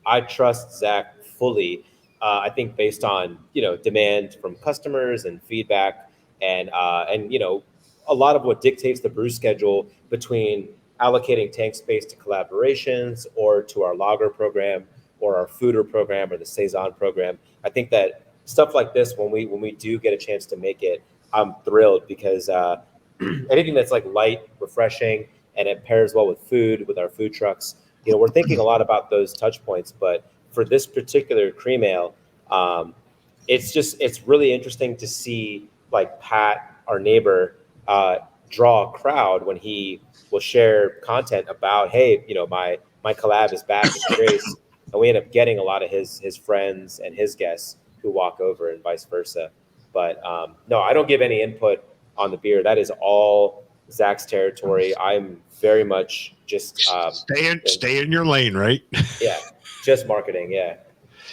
S3: I trust Zach fully. I think based on demand from customers and feedback, and a lot of what dictates the brew schedule between allocating tank space to collaborations or to our lager program or our foeder program or the saison program. I think that stuff like this, when we do get a chance to make it, I'm thrilled because anything that's like light, refreshing, and it pairs well with food, with our food trucks. We're thinking a lot about those touch points, but for this particular cream ale, it's really interesting to see Pat, our neighbor, draw a crowd when he will share content about, hey, my collab is back at Trace, and we end up getting a lot of his friends and his guests who walk over and vice versa. But no, I don't give any input on the beer. That is all Zach's territory. I'm very much just
S1: stay in your lane, right?
S3: Yeah, just marketing. Yeah.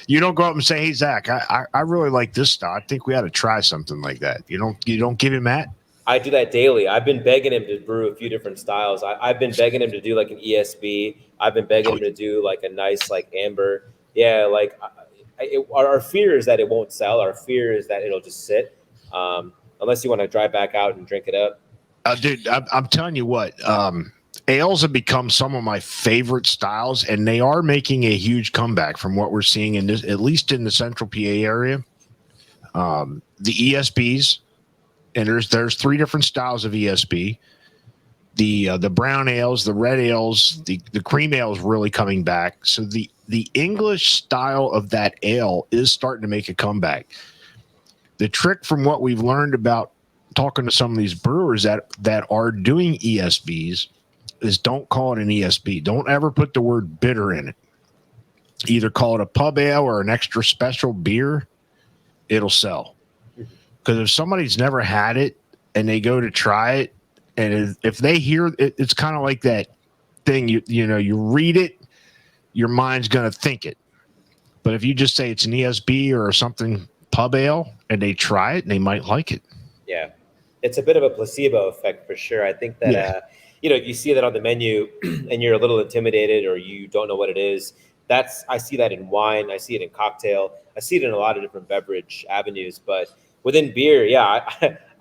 S1: You don't go up and say, "Hey, Zach, I really like this style. I think we ought to try something like that." You don't give him that.
S3: I do that daily. I've been begging him to brew a few different styles. I've been begging him to do like an ESB. I've been begging him to do like a nice amber. Yeah, our fear is that it won't sell. Our fear is that it'll just sit. Unless you want to drive back out and drink it up.
S1: Dude, I'm telling you what. Ales have become some of my favorite styles, and they are making a huge comeback from what we're seeing in this, at least in the Central PA area. The ESBs, and there's 3 different styles of ESB. The brown ales, the red ales, the cream ale is really coming back. So the English style of that ale is starting to make a comeback. The trick from what we've learned about talking to some of these brewers that are doing ESBs is don't call it an ESB. Don't ever put the word bitter in it. Either call it a pub ale or an extra special beer. It'll sell. Because if somebody's never had it and they go to try it, and if they hear it, it's kind of like that thing, you read it, your mind's going to think it. But if you just say it's an ESB or something pub ale and they try it, they might like it.
S3: Yeah. It's a bit of a placebo effect for sure. I think that, you see that on the menu and you're a little intimidated or you don't know what it is. I see that in wine. I see it in cocktail. I see it in a lot of different beverage avenues. But within beer,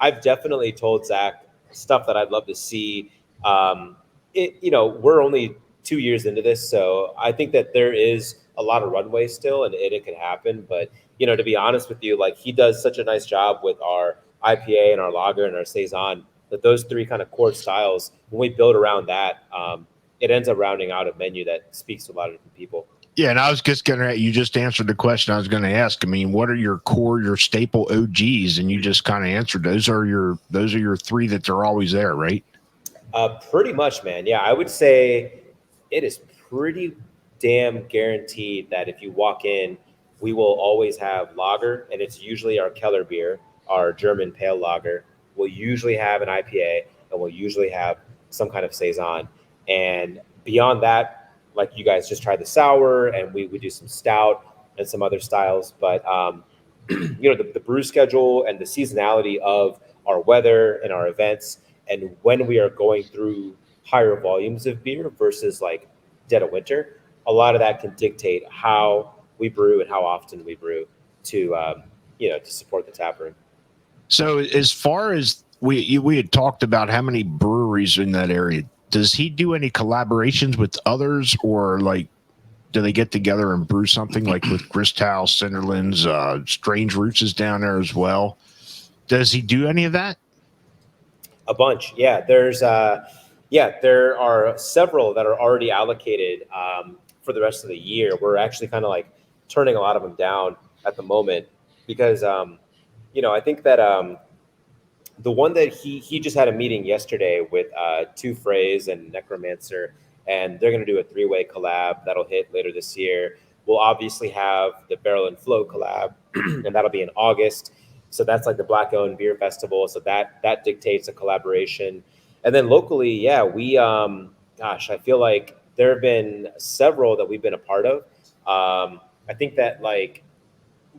S3: I've definitely told Zach stuff that I'd love to see. We're only 2 years into this, so I think that there is a lot of runway still, and it can happen. But to be honest with you, he does such a nice job with our IPA and our lager and our saison, that those 3 kind of core styles, when we build around that, it ends up rounding out a menu that speaks to a lot of different people.
S1: Yeah, and I was just you just answered the question I was going to ask. I mean, what are your staple OGs? And you just kind of answered. Those are your 3 that are always there, right?
S3: Pretty much, man. Yeah, I would say it is pretty damn guaranteed that if you walk in, we will always have lager, and it's usually our Keller beer, our German pale lager. We'll usually have an IPA, and we'll usually have some kind of saison. And beyond that, like you guys just tried the sour, and we do some stout and some other styles. But the brew schedule and the seasonality of our weather and our events, and when we are going through higher volumes of beer versus like dead of winter, a lot of that can dictate how we brew and how often we brew to to support the tap room.
S1: So as far as we had talked about how many breweries in that area, does he do any collaborations with others, or like do they get together and brew something like with Gristhow, Cinderlands, Strange Roots is down there as well? Does he do any of that?
S3: A bunch, yeah. There are several that are already allocated for the rest of the year. We're actually kind of like turning a lot of them down at the moment because I think that the one that he just had a meeting yesterday with Two Phrase and Necromancer, and they're going to do a 3-way collab that'll hit later this year. We'll obviously have the Barrel and Flow collab, and that'll be in August. So that's like the Black Owned Beer Festival. So that dictates a collaboration. And then locally, yeah, we I feel like there have been several that we've been a part of. I think that like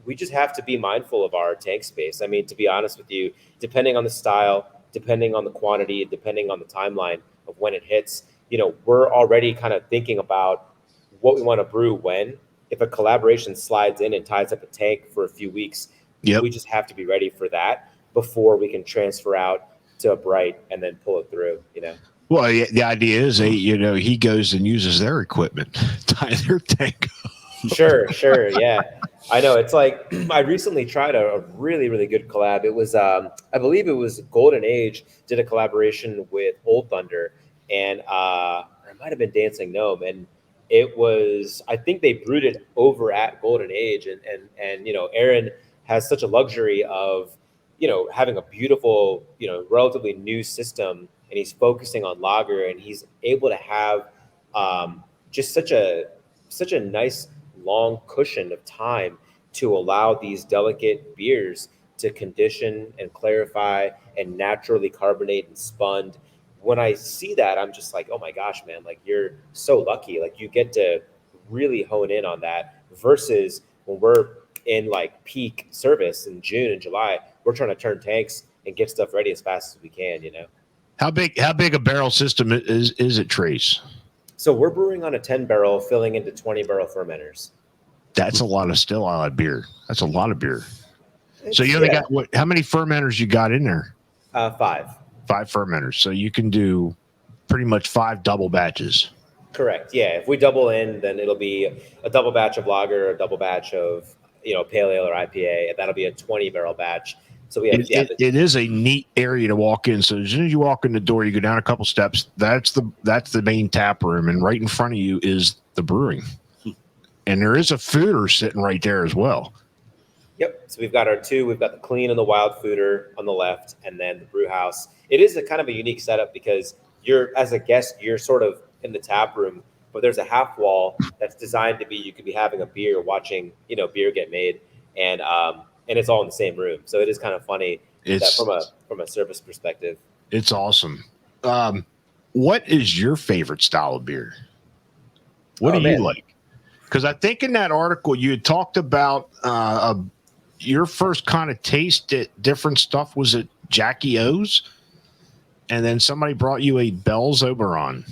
S3: we just have to be mindful of our tank space. I mean, to be honest with you, depending on the style, depending on the quantity, depending on the timeline of when it hits, we're already kind of thinking about what we want to brew when. If a collaboration slides in and ties up a tank for a few weeks, we just have to be ready for that before we can transfer out to a Bright and then pull it through,
S1: Well, the idea is, he goes and uses their equipment, tie their tank.
S3: Sure, yeah. I know. It's like I recently tried a really, really good collab. It was, I believe it was Golden Age did a collaboration with Old Thunder, and it might have been Dancing Gnome, and it was, I think they brewed it over at Golden Age, and Aaron has such a luxury of having a beautiful relatively new system, and he's focusing on lager, and he's able to have just such a nice long cushion of time to allow these delicate beers to condition and clarify and naturally carbonate and spund. When I see that, I'm just like, oh my gosh, man, like you're so lucky. Like you get to really hone in on that versus when we're in like peak service in June and July, we're trying to turn tanks and get stuff ready as fast as we can,
S1: How big a barrel system is it, Trace?
S3: So we're brewing on a 10 barrel, filling into 20 barrel fermenters.
S1: That's a lot of beer. That's a lot of beer. So you only got how many fermenters you got in there?
S3: 5.
S1: 5 fermenters. So you can do pretty much 5 double batches.
S3: Correct. Yeah. If we double in, then it'll be a double batch of lager, a double batch of, pale ale or IPA, and that'll be a 20 barrel batch. So we have,
S1: it is a neat area to walk in. So as soon as you walk in the door, you go down a couple steps. That's the main tap room, and right in front of you is the brewing. And there is a fooder sitting right there as well.
S3: Yep. So we've got our 2. We've got the clean and the wild fooder on the left, and then the brew house. It is a kind of a unique setup because you're, as a guest, you're sort of in the tap room, but there's a half wall that's designed to be, you could be having a beer, watching, beer get made, and it's all in the same room. So it is kind of funny that from a service perspective. It's
S1: awesome. What is your favorite style of beer? What do you like? Because I think in that article you had talked about your first kind of taste at different stuff was at Jackie O's, and then somebody brought you a Bell's Oberon.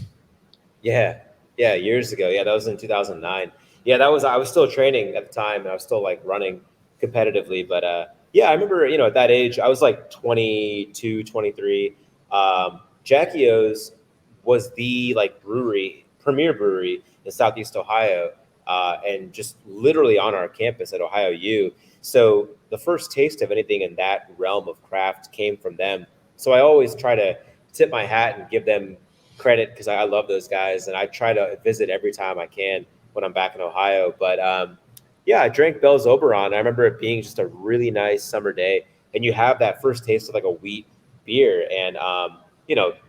S3: Yeah, years ago. Yeah, that was in 2009. Yeah, I was still training at the time, and I was still like running competitively. But I remember, at that age, I was like 22, 23. Jackie O's was the like premier brewery in Southeast Ohio, and just literally on our campus at Ohio U. So the first taste of anything in that realm of craft came from them. So I always try to tip my hat and give them credit because I love those guys, and I try to visit every time I can when I'm back in Ohio. But I drank Bell's Oberon. I remember it being just a really nice summer day, and you have that first taste of like a wheat beer, and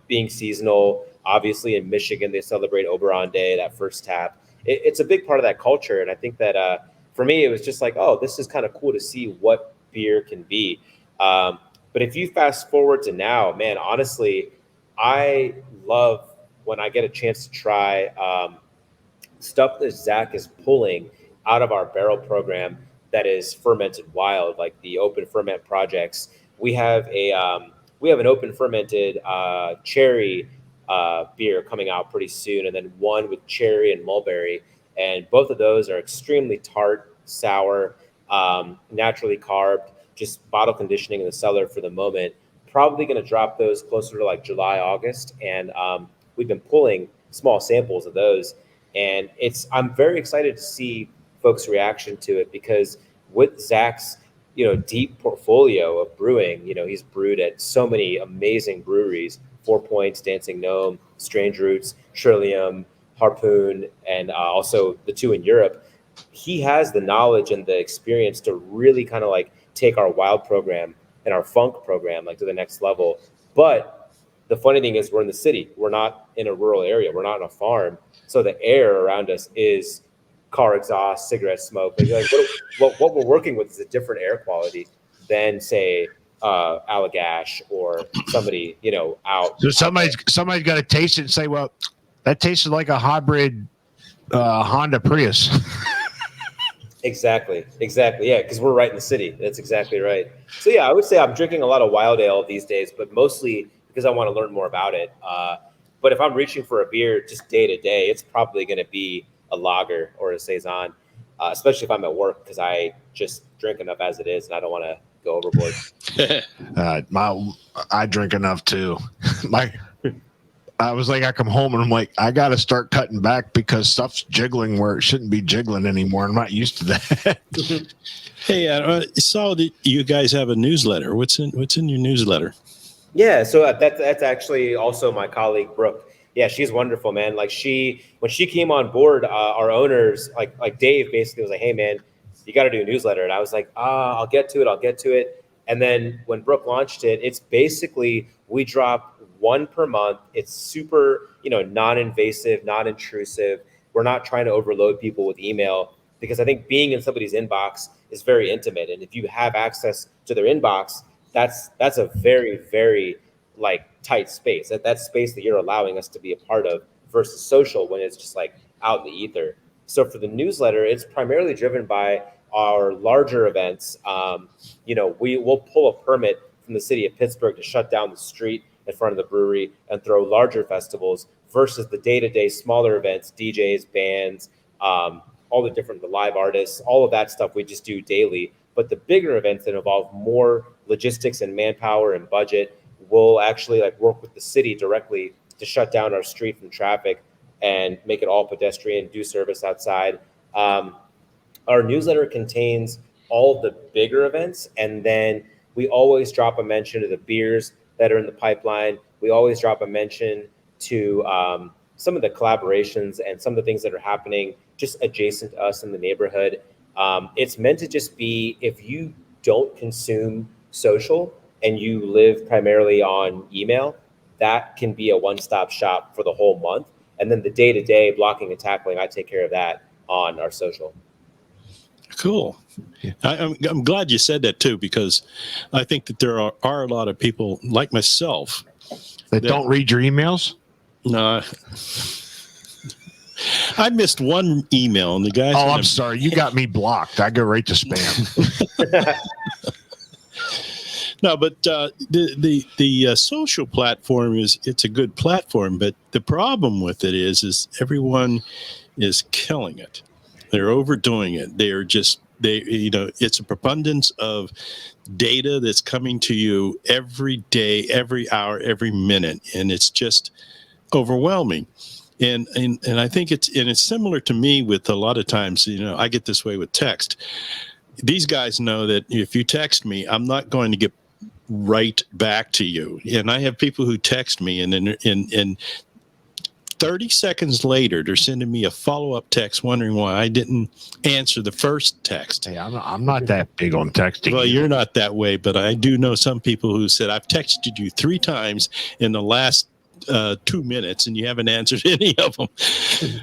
S3: being seasonal. Obviously, in Michigan, they celebrate Oberon Day, that first tap. It's a big part of that culture, and I think that for me, it was just like, oh, this is kind of cool to see what beer can be. But if you fast forward to now, man, honestly, I love when I get a chance to try stuff that Zach is pulling out of our barrel program that is fermented wild, like the open ferment projects. We have an open fermented cherry beer coming out pretty soon, and then one with cherry and mulberry, and both of those are extremely tart, sour, naturally carved, just bottle conditioning in the cellar for the moment. Probably going to drop those closer to like July, August, and we've been pulling small samples of those, and I'm very excited to see folks' reaction to it, because with Zach's deep portfolio of brewing, he's brewed at so many amazing breweries: 4 Points, Dancing Gnome, Strange Roots, Trillium, Harpoon, and also the 2 in Europe. He has the knowledge and the experience to really kind of like take our wild program and our funk program like to the next level. But the funny thing is, we're in the city. We're not in a rural area. We're not on a farm. So the air around us is car exhaust, cigarette smoke. Like what we're working with is a different air quality than, say, Allagash or somebody, out.
S1: So somebody's got to taste it and say, well, that tasted like a hybrid Honda Prius.
S3: Exactly. Yeah, because we're right in the city. That's exactly right. So yeah, I would say I'm drinking a lot of wild ale these days, but mostly because I want to learn more about it. But if I'm reaching for a beer just day to day, it's probably going to be a lager or a saison, especially if I'm at work, because I just drink enough as it is, and I don't want to go overboard.
S1: I drink enough too. I was like, I come home and I'm like, I got to start cutting back because stuff's jiggling where it shouldn't be jiggling anymore. I'm not used to that.
S2: Hey, I saw that you guys have a newsletter. What's in your newsletter?
S3: Yeah, so that's actually also my colleague Brooke. Yeah, she's wonderful, man. Like when she came on board, our owners, like Dave, basically was like, "Hey, man, you got to do a newsletter." And I was like, I'll get to it. And then when Brooke launched it, it's basically we drop one per month. It's super, non-invasive, not intrusive. We're not trying to overload people with email, because I think being in somebody's inbox is very intimate. And if you have access to their inbox, that's a very, very tight space. That space that you're allowing us to be a part of, versus social when it's just like out in the ether. So for the newsletter, it's primarily driven by our larger events. We will pull a permit from the city of Pittsburgh to shut down the street in front of the brewery and throw larger festivals, versus the day-to-day smaller events, DJs, bands, all the live artists, all of that stuff we just do daily. But the bigger events that involve more logistics and manpower and budget, we'll actually work with the city directly to shut down our street from traffic and make it all pedestrian, do service outside. Our newsletter contains all of the bigger events, and then we always drop a mention to the beers that are in the pipeline. We always drop a mention to some of the collaborations and some of the things that are happening just adjacent to us in the neighborhood. It's meant to just be, if you don't consume social and you live primarily on email, that can be a one-stop shop for the whole month. And then the day-to-day blocking and tackling, I take care of that on our social.
S2: Cool. I'm glad you said that too, because I think that there are a lot of people like myself
S1: that don't read your emails.
S2: No, I missed one email, and the guy.
S1: Oh, I'm sorry. You got me blocked. I go right to spam.
S2: No, but the social platform it's a good platform, but the problem with it is everyone is killing it. They're overdoing it. It's a preponderance of data that's coming to you every day, every hour, every minute, and it's just overwhelming. And I think it's similar to me with a lot of times, I get this way with text. These guys know that if you text me, I'm not going to get right back to you. And I have people who text me and 30 seconds later, they're sending me a follow-up text wondering why I didn't answer the first text.
S1: Hey, I'm not that big on texting.
S2: Well, you're not that way, but I do know some people who said, I've texted you 3 times in the last 2 minutes, and you haven't answered any of them.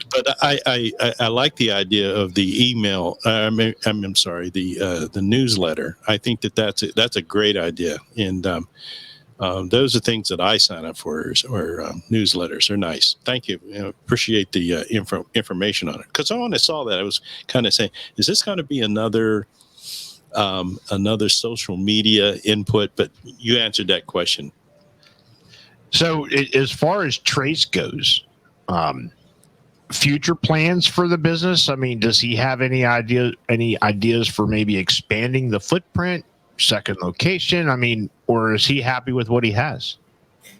S2: But I like the idea of the email. I'm sorry, the newsletter. I think that's a great idea, and those are things that I sign up for. Or newsletters are nice. Thank you. Appreciate the information on it. Because when I saw that, I was kind of saying, is this going to be another social media input? But you answered that question.
S1: So as far as Trace goes, future plans for the business? I mean, does he have any ideas for maybe expanding the footprint, second location? I mean, or is he happy with what he has?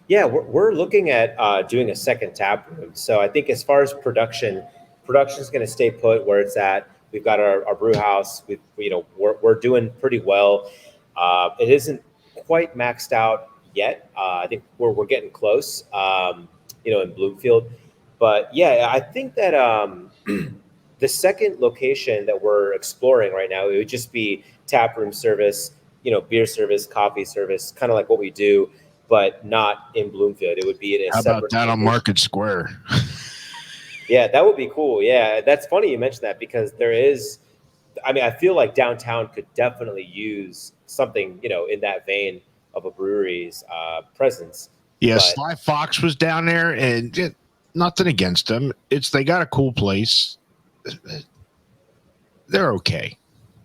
S3: Yeah, we're looking at doing a second tap room. So I think as far as production is going to stay put where it's at. We've got our brew house. We're doing pretty well. It isn't quite maxed out yet. I think we're getting close. In Bloomfield, but yeah, I think that the second location that we're exploring right now, it would just be tap room service, beer service, coffee service, kind of like what we do, but not in Bloomfield. It would be in a
S1: How
S3: separate
S1: about that on Market Square?
S3: Yeah, that would be cool. Yeah, that's funny you mentioned that because I feel like downtown could definitely use something, in that vein of a brewery's presence.
S1: Yeah,
S3: But
S1: Sly Fox was down there, and nothing against them. They got a cool place. They're okay.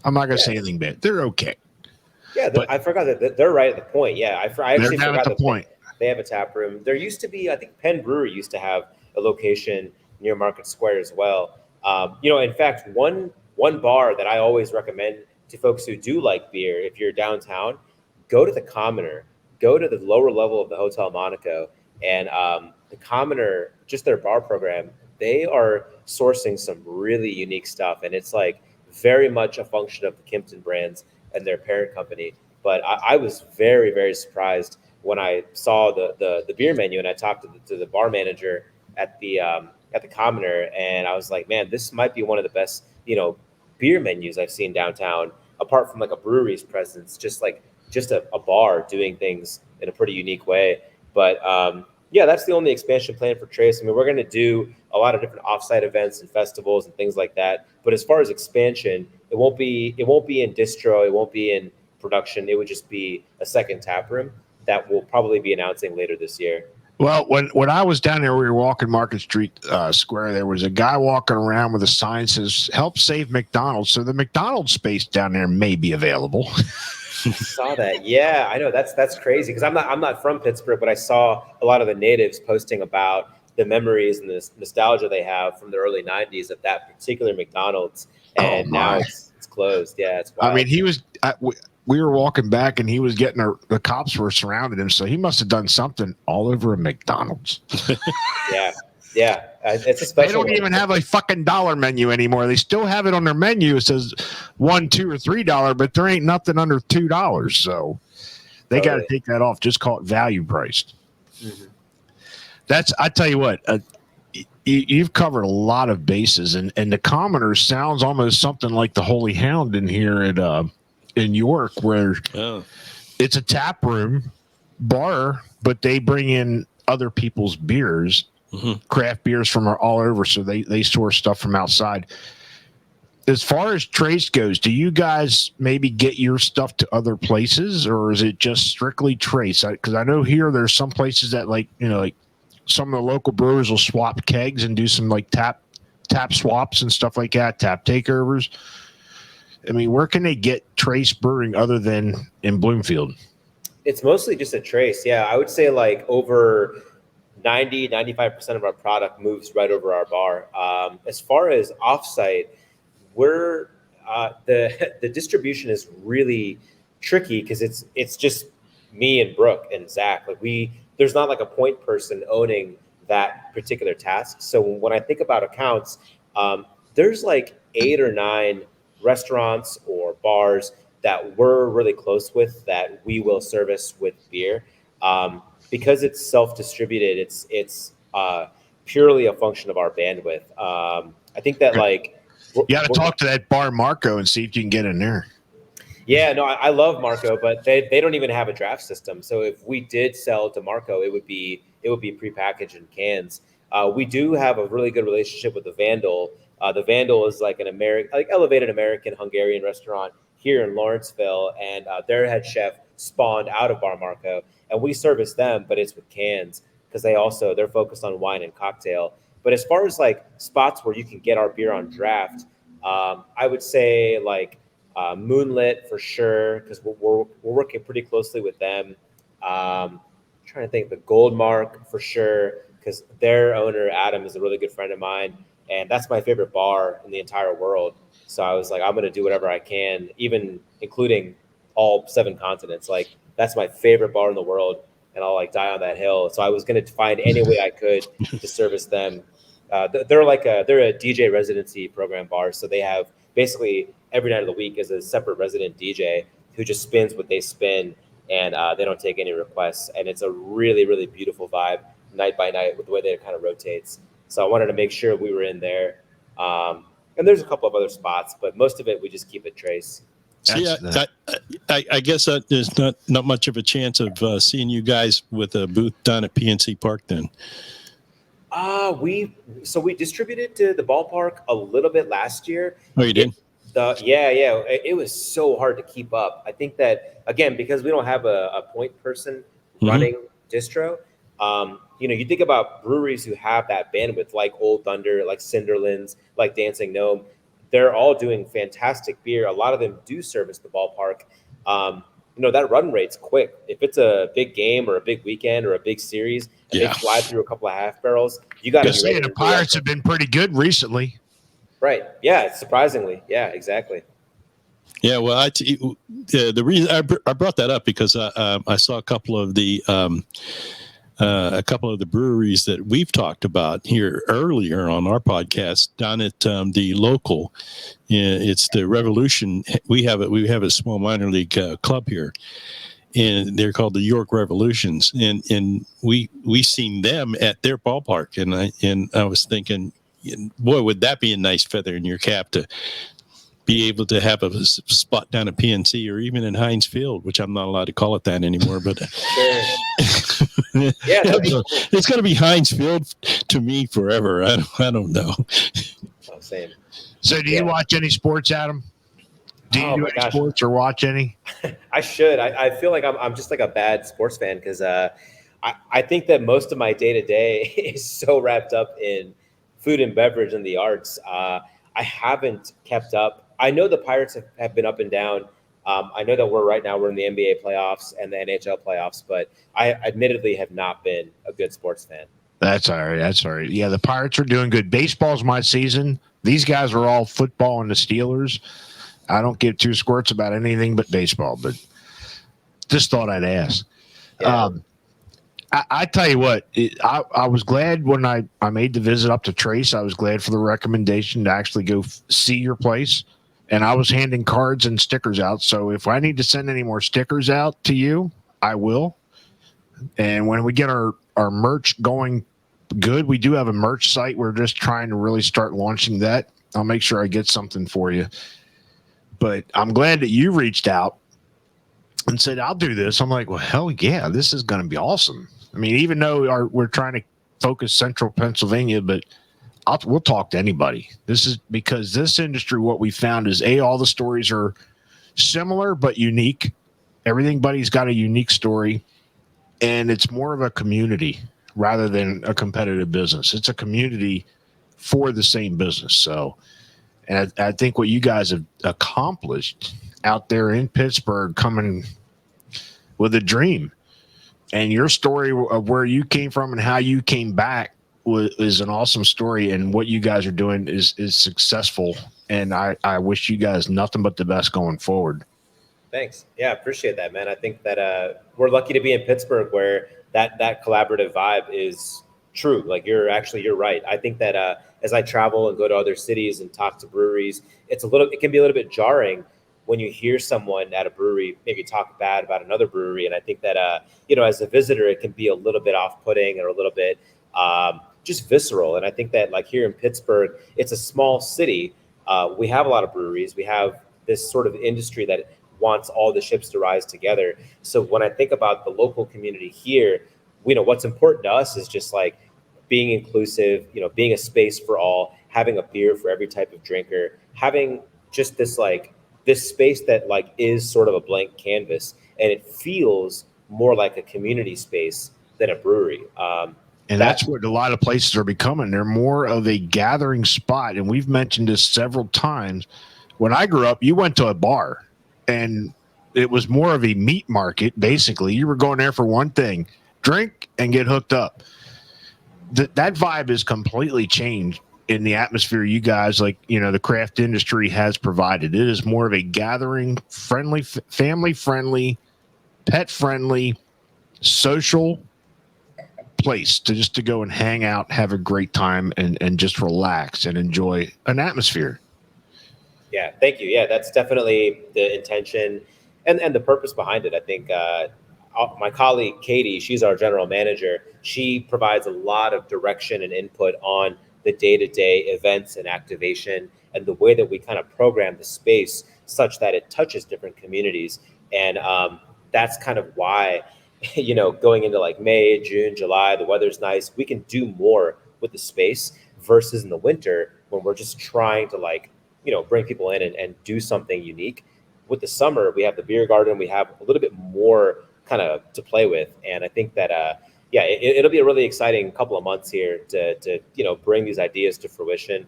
S1: I'm not gonna say anything bad. They're okay.
S3: yeah, I forgot that they're right at the point. Yeah, I actually
S1: They're down
S3: forgot
S1: at the point.
S3: They have a tap room. There used to be, I think Penn Brewery used to have a location near Market Square as well. In fact, one bar that I always recommend to folks who do like beer, if you're downtown, go to the Commoner, go to the lower level of the Hotel Monaco, and the Commoner, just their bar program, they are sourcing some really unique stuff, and it's like very much a function of the Kimpton brands and their parent company. But I was very, very surprised when I saw the beer menu, and I talked to the bar manager at the Commoner, and I was like, man, this might be one of the best beer menus I've seen downtown, apart from like a brewery's presence, just a bar doing things in a pretty unique way. But yeah, that's the only expansion plan for Trace. I mean, we're going to do a lot of different offsite events and festivals and things like that. But as far as expansion, it won't be in distro, it won't be in production. It would just be a second tap room that we'll probably be announcing later this year.
S1: Well, when I was down there, we were walking Market Street Square. There was a guy walking around with a sign that says "Help Save McDonald's." So the McDonald's space down there may be available.
S3: I saw that. Yeah, I know that's crazy because I'm not from Pittsburgh, but I saw a lot of the natives posting about the memories and the nostalgia they have from the early '90s of that particular McDonald's, and now it's closed. Yeah, it's wild.
S1: I mean, we were walking back, and he was getting the cops were surrounding him, so he must have done something all over a McDonald's.
S3: Yeah. It's a special.
S1: They don't even have a fucking dollar menu anymore. They still have it on their menu. It says $1, $2, or $3, but there ain't nothing under $2. So they got to take that off. Just call it value priced. Mm-hmm. I tell you what, you've covered a lot of bases, and the Commoner sounds almost something like the Holy Hound in here in York, where it's a tap room bar, but they bring in other people's beers. Mm-hmm. Craft beers from all over, so they source stuff from outside. As far as Trace goes, do you guys maybe get your stuff to other places, or is it just strictly Trace? Because I know here there's some places that like some of the local brewers will swap kegs and do some like tap swaps and stuff like that, tap takeovers. I mean, where can they get Trace brewing other than in Bloomfield?
S3: It's mostly just a Trace. Yeah, I would say like over 95% of our product moves right over our bar. As far as offsite, we're the distribution is really tricky because it's just me and Brooke and Zach. Like there's not like a point person owning that particular task. So when I think about accounts, there's like 8 or 9 restaurants or bars that we're really close with that we will service with beer. Because it's self-distributed, it's purely a function of our bandwidth. I think that
S1: you got to talk to that bar Marco and see if you can get in there.
S3: Yeah, no, I love Marco, but they don't even have a draft system. So if we did sell to Marco, it would be it would be prepackaged in cans. We do have a really good relationship with the Vandal. The Vandal is like an elevated American Hungarian restaurant here in Lawrenceville, and their head chef spawned out of Bar Marco, and we service them, but it's with cans because they're focused on wine and cocktail. But as far as like spots where you can get our beer on draft, I would say like Moonlit for sure because we're working pretty closely with them. Trying to think, the Gold Mark for sure because their owner Aadam is a really good friend of mine, and that's my favorite bar in the entire world. So I was like, I'm going to do whatever I can, even including all 7 continents. Like that's my favorite bar in the world, and I'll like die on that hill. So I was going to find any way I could to service them. They're a DJ residency program bar, so they have basically every night of the week is a separate resident DJ who just spins what they spin, and they don't take any requests. And it's a really, really beautiful vibe night by night with the way that it kind of rotates. So I wanted to make sure we were in there. And there's a couple of other spots, but most of it, we just keep it trace.
S2: See, I guess there's not much of a chance of seeing you guys with a booth down at PNC Park then.
S3: We distributed to the ballpark a little bit last year.
S2: Oh, you did?
S3: It was so hard to keep up. I think that, again, because we don't have a point person running distro, you think about breweries who have that bandwidth, like Old Thunder, like Cinderlands, like Dancing Gnome. They're all doing fantastic beer. A lot of them do service the ballpark. That run rate's quick. If it's a big game or a big weekend or a big series, and they fly through a couple of half barrels, you got to be ready.
S1: The Pirates have been pretty good recently.
S3: Right. Yeah, surprisingly. Yeah, exactly.
S2: Yeah, well, the reason I brought that up because I saw a couple of the breweries that we've talked about here earlier on our podcast down at the local. It's the Revolution. We have a small minor league club here, and they're called the York Revolutions. And we seen them at their ballpark, and I was thinking, boy, would that be a nice feather in your cap to be able to have a spot down at PNC or even in Heinz Field, which I'm not allowed to call it that anymore. But it's going to be Heinz Field to me forever. I don't know.
S3: Oh, same.
S1: So, do you watch any sports, Adam? Do you do any sports or watch any?
S3: I should. I feel like I'm just like a bad sports fan because I think that most of my day to day is so wrapped up in food and beverage and the arts. I haven't kept up. I know the Pirates have been up and down. I know that we're in the NBA playoffs and the NHL playoffs, but I admittedly have not been a good sports fan.
S1: That's all right. Yeah, the Pirates are doing good. Baseball's my season. These guys are all football and the Steelers. I don't give 2 squirts about anything but baseball, but just thought I'd ask. Yeah. I tell you what, I was glad when I made the visit up to Trace. I was glad for the recommendation to actually go see your place. And I was handing cards and stickers out. So if I need to send any more stickers out to you, I will. And when we get our merch going good, we do have a merch site. We're just trying to really start launching that. I'll make sure I get something for you. But I'm glad that you reached out and said, I'll do this. I'm like, well, hell yeah, this is going to be awesome. I mean, even though we're trying to focus central Pennsylvania, but we'll talk to anybody. This is because this industry, what we found is all the stories are similar but unique. Everybody's got a unique story, and it's more of a community rather than a competitive business. It's a community for the same business. So, and I think what you guys have accomplished out there in Pittsburgh, coming with a dream, and your story of where you came from and how you came back is an awesome story, and what you guys are doing is successful, and I wish you guys nothing but the best going forward.
S3: Thanks. Yeah, appreciate that, man. I think that we're lucky to be in Pittsburgh where that collaborative vibe is true. Like you're right. I think that as I travel and go to other cities and talk to breweries, it can be a little bit jarring when you hear someone at a brewery maybe talk bad about another brewery, and I think that as a visitor it can be a little bit off-putting or a little bit just visceral. And I think that like here in Pittsburgh, it's a small city. We have a lot of breweries. We have this sort of industry that wants all the ships to rise together. So when I think about the local community here, what's important to us is just like being inclusive, being a space for all, having a beer for every type of drinker, having just this space that like is sort of a blank canvas, and it feels more like a community space than a brewery.
S1: And that's what a lot of places are becoming. They're more of a gathering spot. And we've mentioned this several times. When I grew up, you went to a bar and it was more of a meat market. Basically, you were going there for one thing, drink and get hooked up. That vibe has completely changed in the atmosphere you guys, the craft industry has provided. It is more of a gathering, friendly, family friendly, pet friendly, social place to go and hang out, have a great time, and just relax and enjoy an atmosphere.
S3: Yeah, thank you. Yeah, that's definitely the intention and the purpose behind it. I think my colleague Katie, she's our general manager. She provides a lot of direction and input on the day-to-day events and activation and the way that we kind of program the space such that it touches different communities. And that's kind of why, going into like May, June, July, the weather's nice. We can do more with the space versus in the winter when we're just trying to bring people in and do something unique. With the summer, we have the beer garden. We have a little bit more kind of to play with. And I think that, it'll be a really exciting couple of months here to bring these ideas to fruition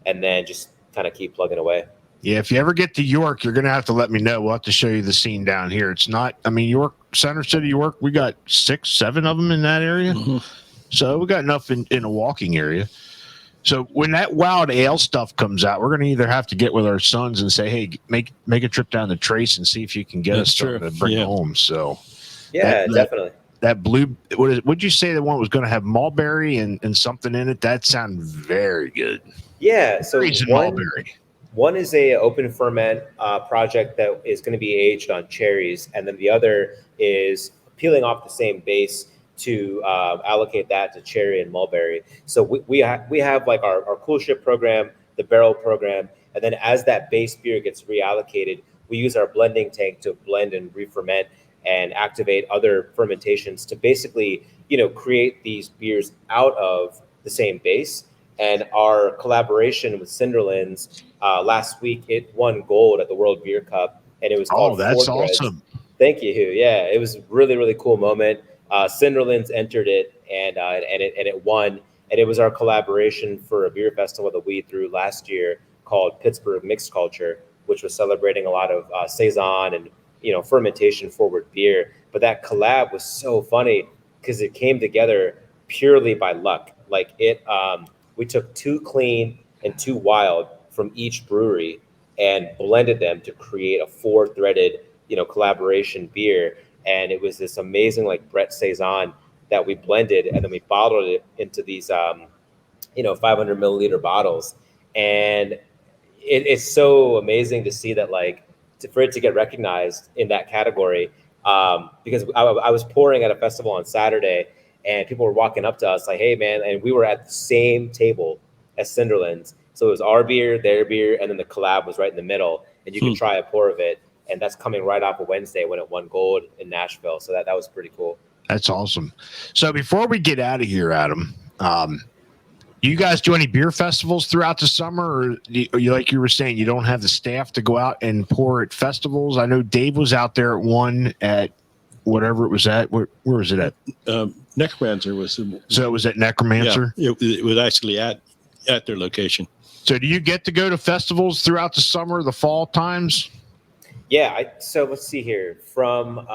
S3: and then just kind of keep plugging away.
S1: Yeah, if you ever get to York, you're going to have to let me know. We'll have to show you the scene down here. It's not, York, Center City, York, we got 6, 7 of them in that area. Mm-hmm. So we got enough in a walking area. So when that wild ale stuff comes out, we're going to either have to get with our sons and say, hey, make a trip down to Trace and see if you can get us something to bring home. So
S3: definitely.
S1: That blue, what'd you say the one was going to have mulberry and something in it? That sounds very good.
S3: Yeah. So
S1: mulberry.
S3: One is a open ferment project that is going to be aged on cherries, and then the other is peeling off the same base to allocate that to cherry and mulberry. So we have like our coolship program, the barrel program, and then as that base beer gets reallocated, we use our blending tank to blend and re-ferment and activate other fermentations to basically create these beers out of the same base. And our collaboration with Cinderlands last week, it won gold at the World Beer Cup, and it was called.
S1: Oh, that's awesome!
S3: Thank you, Hugh. Yeah, it was really, really cool moment. Cinderlands entered it, and it won. And it was our collaboration for a beer festival that we threw last year called Pittsburgh Mixed Culture, which was celebrating a lot of saison and fermentation forward beer. But that collab was so funny because it came together purely by luck. Like it. We took 2 clean and 2 wild from each brewery and blended them to create a 4-threaded, collaboration beer. And it was this amazing, like Brett Saison that we blended, and then we bottled it into these, 500 milliliter bottles. And it's so amazing to see that, for it to get recognized in that category. Because I was pouring at a festival on Saturday, and people were walking up to us like, hey, man. And we were at the same table as Cinderlands. So it was our beer, their beer, and then the collab was right in the middle. And you can try a pour of it. And that's coming right off of Wednesday when it won gold in Nashville. So that was pretty cool.
S1: That's awesome. So before we get out of here, Aadam, you guys do any beer festivals throughout the summer? Or you, like you were saying, you don't have the staff to go out and pour at festivals? I know Dave was out there at one at whatever it was at. Where was it at?
S2: Necromancer was.
S1: So it was at Necromancer?
S2: Yeah, it was actually at their location.
S1: So do you get to go to festivals throughout the summer, the fall times?
S3: Yeah. So let's see here. From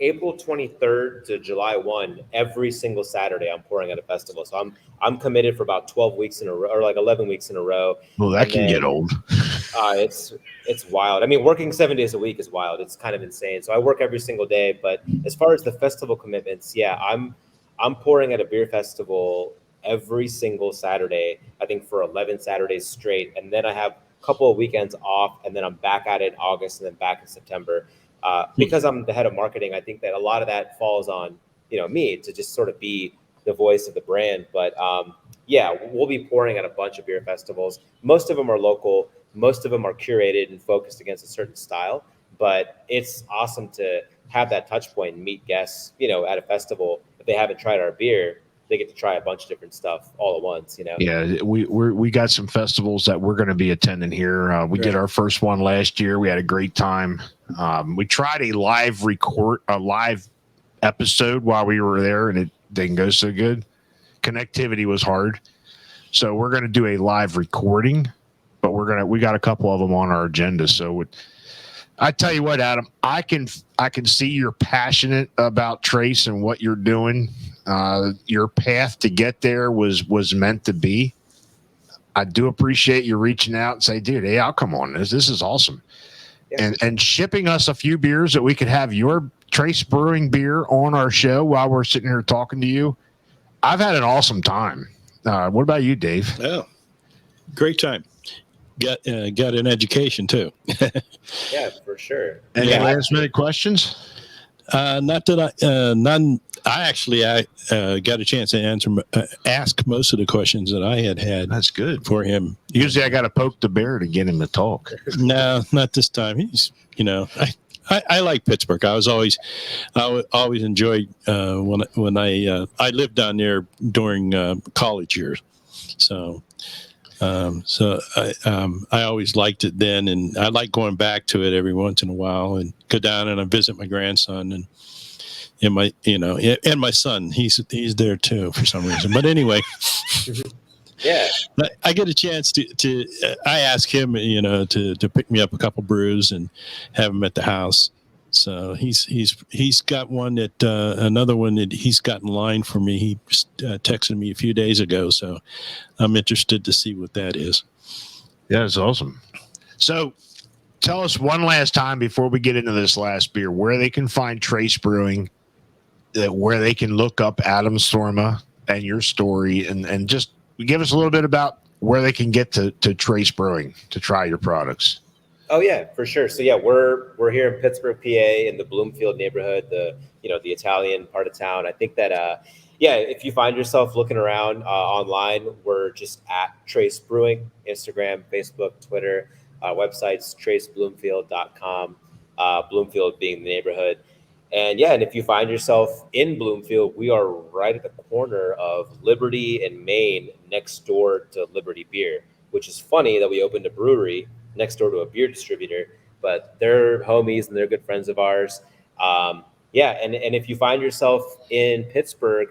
S3: April 23rd to July 1, every single Saturday I'm pouring at a festival. So I'm committed for about 12 weeks in a row, or like 11 weeks in a row.
S1: Well, that can get old.
S3: It's wild. I mean, working 7 days a week is wild. It's kind of insane. So I work every single day. But as far as the festival commitments, I'm pouring at a beer festival every single Saturday, I think for 11 Saturdays straight. And then I have a couple of weekends off, and then I'm back at it in August and then back in September. Because I'm the head of marketing, I think that a lot of that falls on, me to just sort of be the voice of the brand. But we'll be pouring at a bunch of beer festivals. Most of them are local. Most of them are curated and focused against a certain style. But it's awesome to have that touch point and meet guests, at a festival. If they haven't tried our beer, they get to try a bunch of different stuff all at once,
S1: Yeah, we got some festivals that we're going to be attending here. We did our first one last year. We had a great time. We tried a live episode while we were there, and it didn't go so good. Connectivity was hard, so we're going to do a live recording. But we got a couple of them on our agenda. So I tell you what, Adam, I can see you're passionate about Trace and what you're doing. Your path to get there was meant to be. I do appreciate you reaching out and say, dude, hey, I'll come on this. This is awesome. Yeah. And shipping us a few beers that we could have your Trace Brewing beer on our show while we're sitting here talking to you. I've had an awesome time. What about you, Dave?
S2: Oh, great time. Got an education too.
S3: Yeah, for sure.
S1: Any last minute questions?
S2: Not that none. I got a chance to ask most of the questions that I had.
S1: That's good
S2: for him.
S1: Usually, I got to poke the bear to get him to talk.
S2: No, not this time. He's, I like Pittsburgh. I always enjoyed when I lived down there during college years. So I always liked it then, and I like going back to it every once in a while and go down and I visit my grandson and my and my son. He's there too for some reason. But anyway,
S3: yeah,
S2: I get a chance to I ask him to pick me up a couple brews and have them at the house. So he's got one that another one that he's got in line for me. He texted me a few days ago, so I'm interested to see what that is.
S1: Yeah, it's awesome. So tell us one last time before we get into this last beer where they can find Trace Brewing, where they can look up Aadam Storma and your story, and just give us a little bit about where they can get to Trace Brewing to try your products.
S3: Oh yeah, for sure. So yeah, we're here in Pittsburgh, PA, in the Bloomfield neighborhood, the Italian part of town. I think that if you find yourself looking around online, we're just at Trace Brewing, Instagram, Facebook, Twitter, websites tracebloomfield.com. Bloomfield being the neighborhood, and if you find yourself in Bloomfield, we are right at the corner of Liberty and Main, next door to Liberty Beer, which is funny that we opened a brewery next door to a beer distributor, but they're homies and they're good friends of ours. And if you find yourself in Pittsburgh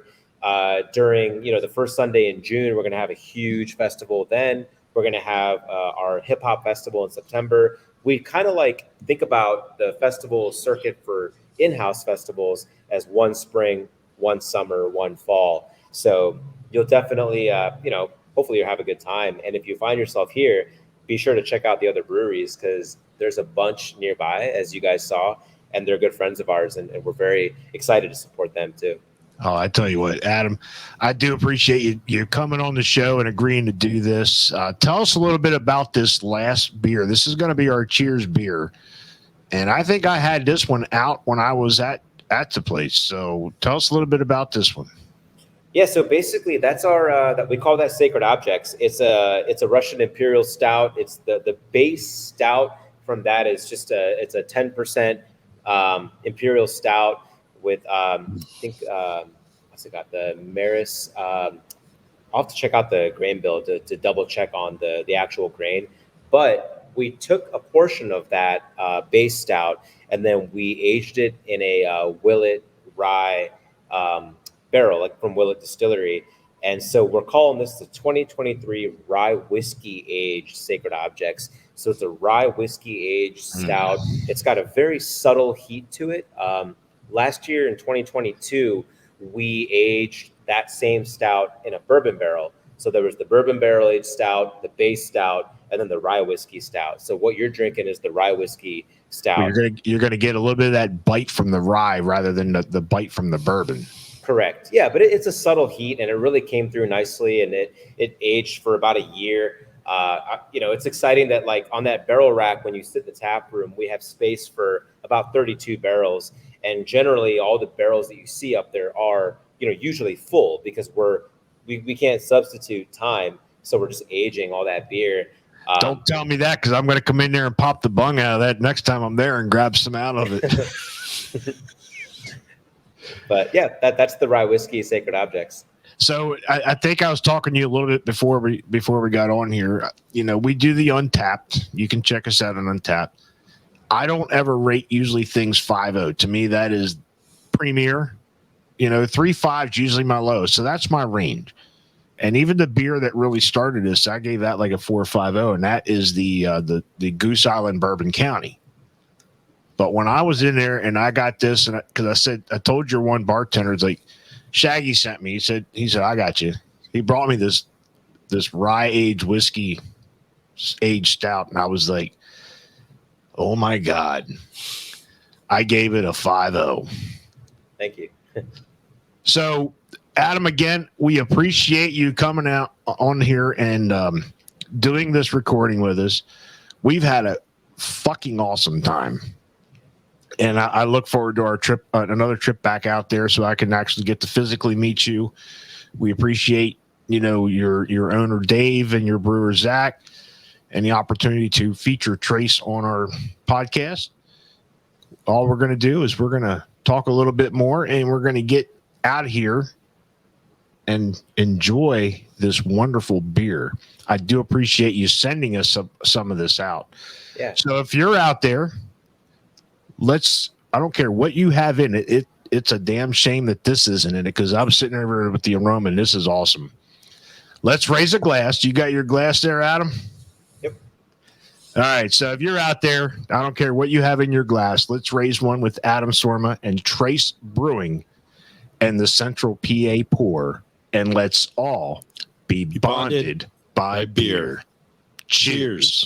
S3: during the first Sunday in June, we're going to have a huge festival. Then we're going to have our hip hop festival in September. We kind of think about the festival circuit for in-house festivals as one spring, one summer, one fall. So you'll definitely hopefully you'll have a good time. And if you find yourself here, be sure to check out the other breweries because there's a bunch nearby, as you guys saw, and they're good friends of ours, and we're very excited to support them too.
S1: Oh, I tell you what, Adam, I do appreciate you coming on the show and agreeing to do this. Tell us a little bit about this last beer. This is going to be our Cheers beer, and I think I had this one out when I was at the place. So tell us a little bit about this one.
S3: Yeah, so basically that's our that we call that Sacred Objects. It's a Russian Imperial Stout. It's the base stout from that is just it's a 10% Imperial Stout with I think what's it got, the Maris. I'll have to check out the grain bill to double check on the actual grain, but we took a portion of that base stout and then we aged it in a Willet rye barrel, from Willet Distillery. And so we're calling this the 2023 rye whiskey aged Sacred Objects. So it's a rye whiskey aged stout. It's got a very subtle heat to it. Last year in 2022, we aged that same stout in a bourbon barrel. So there was the bourbon barrel aged stout, the base stout, and then the rye whiskey stout. So what you're drinking is the rye whiskey stout.
S1: Well, you're gonna get a little bit of that bite from the rye rather than the bite from the bourbon.
S3: Correct. Yeah, but it's a subtle heat, and it really came through nicely, and it aged for about a year. It's exciting that on that barrel rack, when you sit in the tap room, we have space for about 32 barrels, and generally all the barrels that you see up there are usually full because we can't substitute time, so we're just aging all that beer.
S1: Don't tell me that because I'm going to come in there and pop the bung out of that next time I'm there and grab some out of it.
S3: But yeah, that's the rye whiskey Sacred Objects.
S1: So I think I was talking to you a little bit before we got on here. You know, we do the Untapped. You can check us out on Untapped. I don't ever rate usually things 5.0. To me, that is premier. You know, 3.5 is usually my low. So that's my range. And even the beer that really started this, I gave that like a 4.50, and that is the Goose Island Bourbon County. But when I was in there and I got this, and because I told your one bartender, it's like, Shaggy sent me. He said, I got you. He brought me this rye aged whiskey aged stout, and I was like, oh my God. I gave it a 5.0.
S3: Thank you.
S1: So, Aadam, again, we appreciate you coming out on here and doing this recording with us. We've had a fucking awesome time. And I look forward to our trip, another trip back out there, so I can actually get to physically meet you. We appreciate, you know, your owner Dave and your brewer Zach, and the opportunity to feature Trace on our podcast. All we're going to do is we're going to talk a little bit more, and we're going to get out of here and enjoy this wonderful beer. I do appreciate you sending us some of this out.
S3: Yeah.
S1: So if you're out there, I don't care what you have in it. It's a damn shame that this isn't in it, because I'm sitting there with the aroma, and this is awesome. Let's raise a glass. You got your glass there, Aadam?
S3: Yep.
S1: All right. So if you're out there, I don't care what you have in your glass. Let's raise one with Aadam Sorma and Trace Brewing and the Central PA Pour, and let's all be bonded by beer. Cheers.